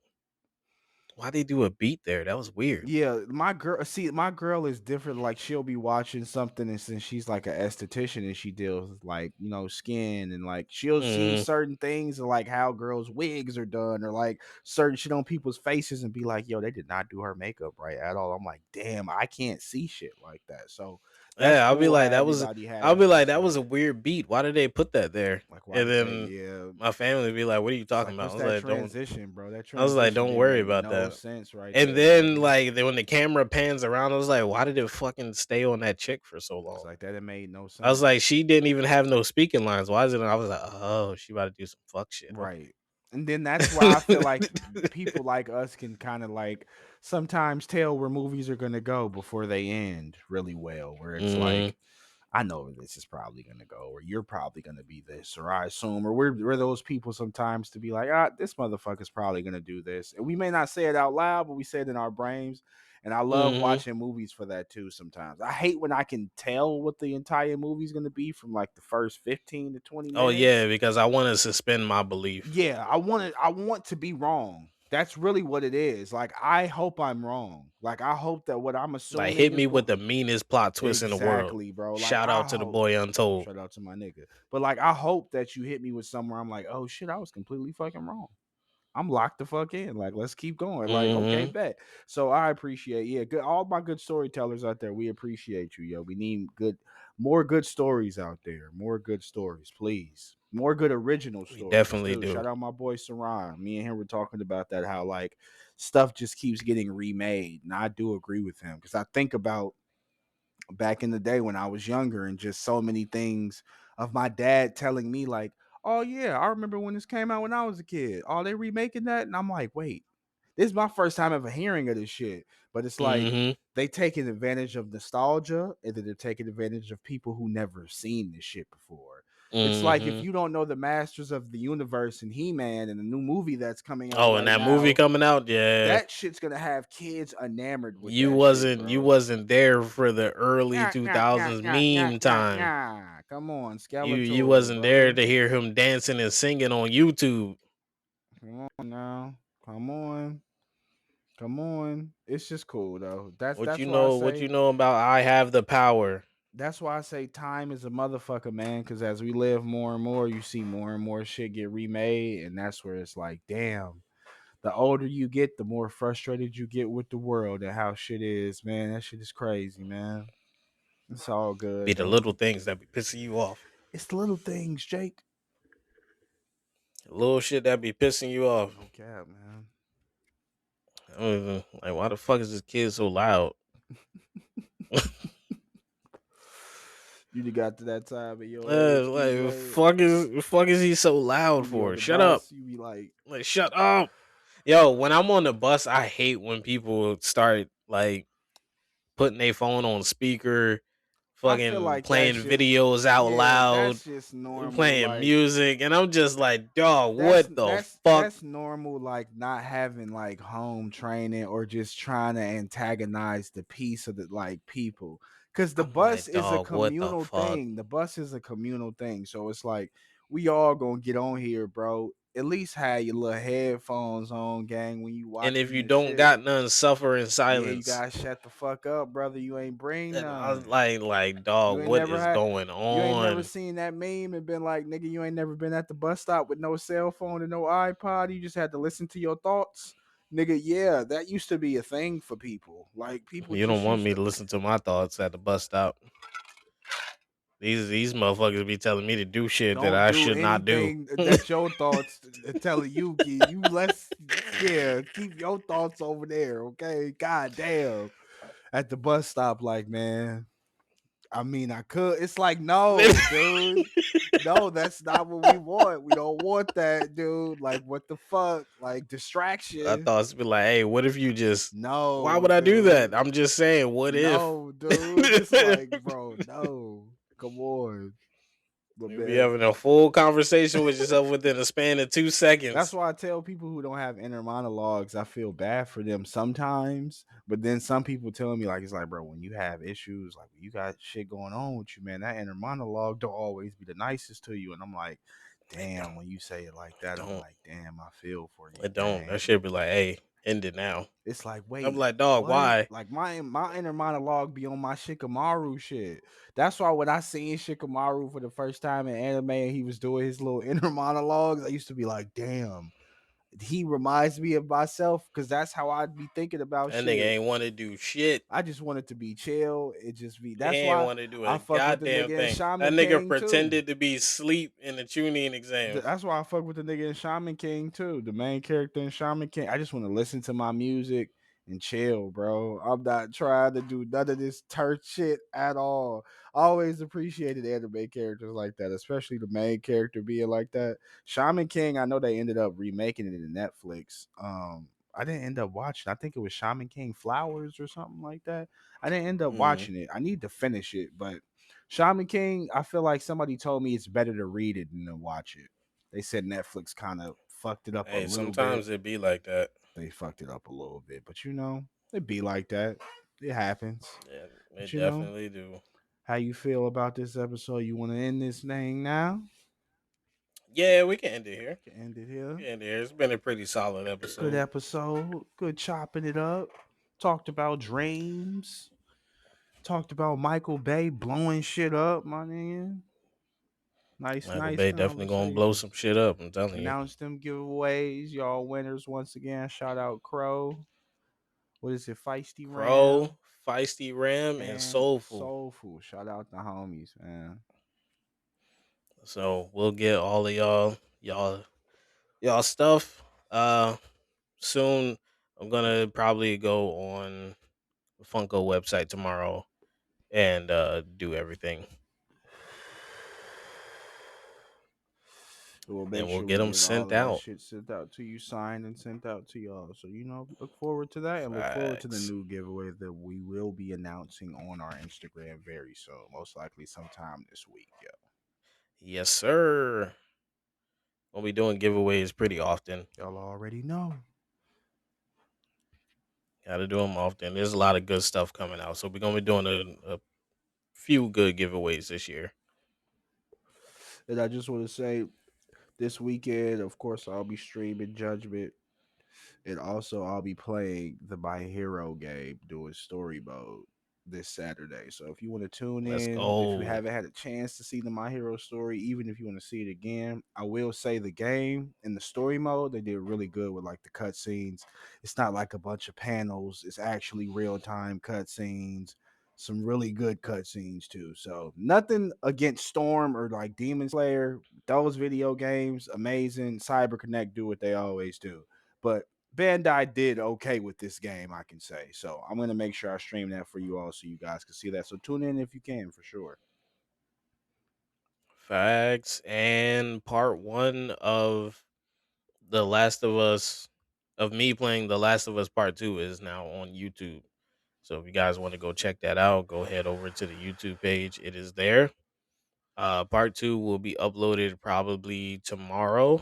why they do a beat there? That was weird. yeah, my girl is different. Like, she'll be watching something, and since she's like an esthetician and she deals with like skin, and like she'll see Hmm. certain things of like how girls' wigs are done, or like certain shit on people's faces, and be like, "Yo, they did not do her makeup right at all." I'm like, "Damn, I can't see shit like that." So that's Yeah, cool how everybody I'll has be their like that was stuff. a weird beat. Why did they put that there? Like, why And did they? then Yeah, my family would be like, "What are you it's talking like, about?" what's that transition, bro? That transition Don't didn't worry make about no that. sense right And there, then brother. like when the camera pans around, I was like, why did it fucking stay on that chick for so It's long? like that. It made no I was like, sense. she didn't even have no speaking lines. Why is it? I was like, oh, she about to do some fuck shit. Right. And then that's why I feel like people like us can kind of like sometimes tell where movies are going to go before they end really well, where it's Hmm. like, I know where this is probably going to go, or you're probably going to be this, or I assume, or we're those people sometimes to be like, this motherfucker's probably going to do this. And we may not say it out loud, but we say it in our brains. And I love Hmm. watching movies for that too sometimes. I hate when I can tell what the entire movie's going to be from like the first 15 to 20 Oh yeah, minutes. because I want to suspend my belief. Yeah, I want to be wrong. That's really what it is. Like, I hope I'm wrong. Like, I hope that what I'm Like, assuming hit is me with going the meanest plot twist in the world. exactly, bro. Like, Shout I out to the hope. boy Untold. Shout out to my nigga. But like, I hope that you hit me with somewhere I'm like, oh shit, I was completely fucking wrong. I'm locked the fuck in. Like, let's keep going. Like, okay, Hmm. bet. So I appreciate, yeah, good. All my good storytellers out there, we appreciate you, yo. We need more good stories out there. More good stories, please. More good original We stories definitely too. do. Shout out my boy Saran. Me and him were talking about that. How like stuff just keeps getting remade, and I do agree with him because I think about back in the day when I was younger and just so many things of my dad telling me like, "Oh yeah, I remember when this came out when I was a kid. Oh, they remaking that?" And I'm like, "Wait, this is my first time ever hearing of this shit." But it's like Hmm. they taking advantage of nostalgia, and then they're taking advantage of people who never seen this shit before. It's like if Hmm. you don't know the Masters of the Universe and He-Man and the new movie that's coming out Oh, and right that movie now, coming out, yeah. that shit's gonna have kids enamored with that shit, You bro. wasn't there for the early Nyah, two nyah, nyah, thousands nyah, nyah, meme nyah, time. nyah. Come on, You Skeletor, wasn't there brother. to hear him dancing and singing on YouTube. Come on now. Come on. Come on. It's just cool though. That's why I What you say know about I have the power. time is a motherfucker, man. Cause as we live more and more, you see more and more shit get remade. And that's where it's like, damn. The older you get, the more frustrated you get with the world and how shit is, man. That shit is crazy, man. It's all Be good the though. little things that be pissing you off. It's the little things, Jake. Little shit that be pissing you off. No cap, man. I don't even, like, why the fuck is this kid so loud? You done got to that time in your age, King Like, Wade. fuck is he so You loud be on for? the Shut up. bus, you be like, Like, shut up. Yo, when I'm on the bus, I hate when people start like putting their phone on speaker, I feel fucking like that's playing just, videos out yeah, loud, that's just normal. playing Like, music, and I'm just like, dog, that's what the that's fuck? that's normal, like not having like home training or just trying to antagonize the peace of the like people, because the I'm bus like, is a dog, what the communal fuck? thing. The bus is a communal thing, so it's like we all gonna get on here, bro. At least have your little headphones on, gang, when you And if watching you this don't shit. got none, suffer in Yeah, you silence. gotta shut the fuck up, brother. You ain't bring And I was none. like, dog, You ain't what never is had going you ain't never on? seen that meme and been like, nigga, you ain't never been at the bus stop with no cell phone and no iPod. You just had to listen to your thoughts. Nigga, yeah, that used to be a thing for people. Like people You don't just want used me to to listen to my thoughts at the bus stop. These motherfuckers be telling me to do shit that don't I do should not do. anything that's your thoughts telling you, kid. You less yeah, keep your thoughts over there, okay? God damn. At the bus stop, like, man. I mean, I could. It's like, no, dude. No, that's not what we want. We don't want that, dude. Like, what the fuck? Like, I distraction. thought be like, hey, what if you just? Why No, would I do that? dude. I'm just saying, what if? No, dude. It's like, bro, no. Come on. But You be man, having a full conversation with yourself within a span of two that's seconds. why I tell people who don't have inner monologues, I feel bad for them sometimes. But then some people tell me, like, it's like, bro, when you have issues, like when you got shit going on with you, man, that inner monologue don't always be the nicest to you. And I'm like, It damn, when you say it like it that, I'm don't. like, damn, I feel for you, It don't. That gang. shit be like, hey, end it now. It's like, I'm wait, like, dog, what? why? Like my inner monologue be on my Shikamaru shit. That's why when I seen Shikamaru for the first time in anime and he was doing his little inner monologues, I used to be like, damn, he reminds me of myself because that's how I'd be thinking about That nigga shit. ain't want to do shit. I just want it to be chill. It just be He that's ain't why want to do I a fuck with the goddamn nigga in thing. That Shaman nigga King too. pretended to be asleep in the tuning exams. That's why I fuck with the nigga in Shaman King too. The main character in Shaman King. I just want to listen to my music and chill, bro. I'm not trying to do none of this turd shit at all. I always appreciated anime characters like that, especially the main character being like that. Shaman King, I know they ended up remaking it in Netflix. I didn't end up watching. I think it was Shaman King Flowers or something like that. I didn't end up Mm. watching it. I need to finish it, but Shaman King, I feel like somebody told me it's better to read it than to watch it. They said Netflix kind of fucked it up a Hey, little bit. sometimes it be like that. They fucked it up a little bit, but it be like that. It happens. Yeah, But it definitely do. how you feel about this episode? You want to end this thing now? Yeah, we can end it here. Can end it We here. can end it here. It's been a pretty solid Good episode. episode. Good chopping it up. Talked about dreams. Talked about Michael Bay blowing shit up, my nigga. Nice, Michael nice Bay definitely gonna blow conversation. some shit up. I'm telling you. Announce them giveaways. Y'all winners once again. Shout out Crow. What is it? Feisty Crow, Ram Feisty Ram, and and Soulful. Soulful. Shout out the homies, man. So we'll get all of y'all stuff. Soon. I'm gonna probably go on the Funko website tomorrow and do everything. We'll make And we'll sure get we them get all sent of that out. shit sent out to you, signed and sent out to y'all. So look forward to that and look forward to the Facts. new giveaway that we will be announcing on our Instagram very soon. Most likely sometime this week. Yeah. Yes, sir. We'll be doing giveaways pretty often. Y'all already know. Got to do them often. There's a lot of good stuff coming out. So we're going to be doing a few good giveaways this year. And I just want to say this weekend, of course, I'll be streaming Judgment. And also, I'll be playing the My Hero game, doing story mode this Saturday. So if you want to tune Let's in, if you go. haven't had a chance to see the My Hero story, even if you want to see it again, I will say the game in the story mode, they did really good with like the cutscenes. It's not like a bunch of panels, it's actually real time cutscenes. Some really good cutscenes too. So nothing against Storm or like Demon Slayer. Those video games, amazing. Cyber Connect do what they always do. But Bandai did okay with this game, I can say. So I'm gonna make sure I stream that for you all so you guys can see that. So tune in if you can for sure. Facts. And part one of The Last of Us, of me playing The Last of Us Part 2 is now on YouTube. So if you guys want to go check that out, go head over to the YouTube page. It is there. Part 2 will be uploaded probably tomorrow.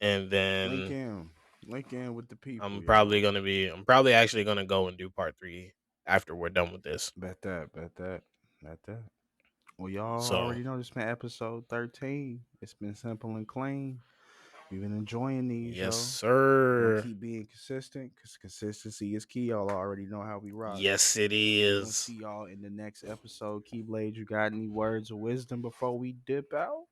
And Link then in. Link in with the people, I'm y'all. probably gonna be I'm probably actually gonna go and do part 3 after we're done with this. Bet that, bet that, bet that. Well, y'all So already know this been episode 13. It's been simple and clean. We've been enjoying these, yes, yo. We're gonna sir. keep being consistent because consistency is key. Y'all already know how we rock. Yes, it We're gonna is. see y'all in the next episode. Keyblade, you got any words of wisdom before we dip out?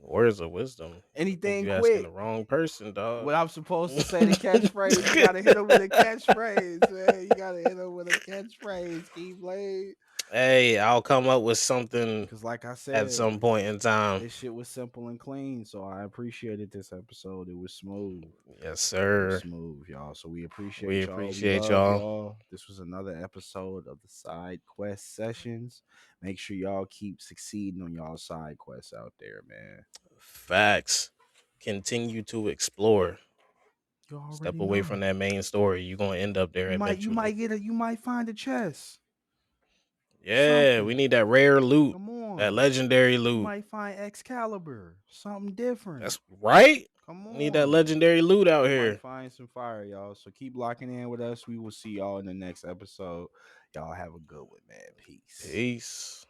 Words of wisdom. I think Anything you asking the quick. wrong person, dog. What I'm supposed to say, the catchphrase. You gotta hit him with a catchphrase, man. You gotta hit him with a catchphrase, Keyblade. Hey, I'll come up with something Cause like I at said, some point in time. this shit was simple and clean. So I appreciated this episode. It was smooth. Yes, It was sir. smooth, y'all. So we We appreciate y'all. We appreciate love y'all. y'all. This was another episode of the Side Quest Sessions. Make sure y'all keep succeeding on y'all side quests out there, man. Facts. Continue to explore. You already Step away from know. that main story. You're gonna end up there You eventually. might get a you might find a chest. Yeah, we Something. need that rare loot. Come That on. legendary You loot. might find Excalibur. Something different. That's right. Come We need that on. legendary loot out You might here. find some fire, y'all. So keep locking in with us. We will see y'all in the next episode. Y'all have a good one, man. Peace. Peace.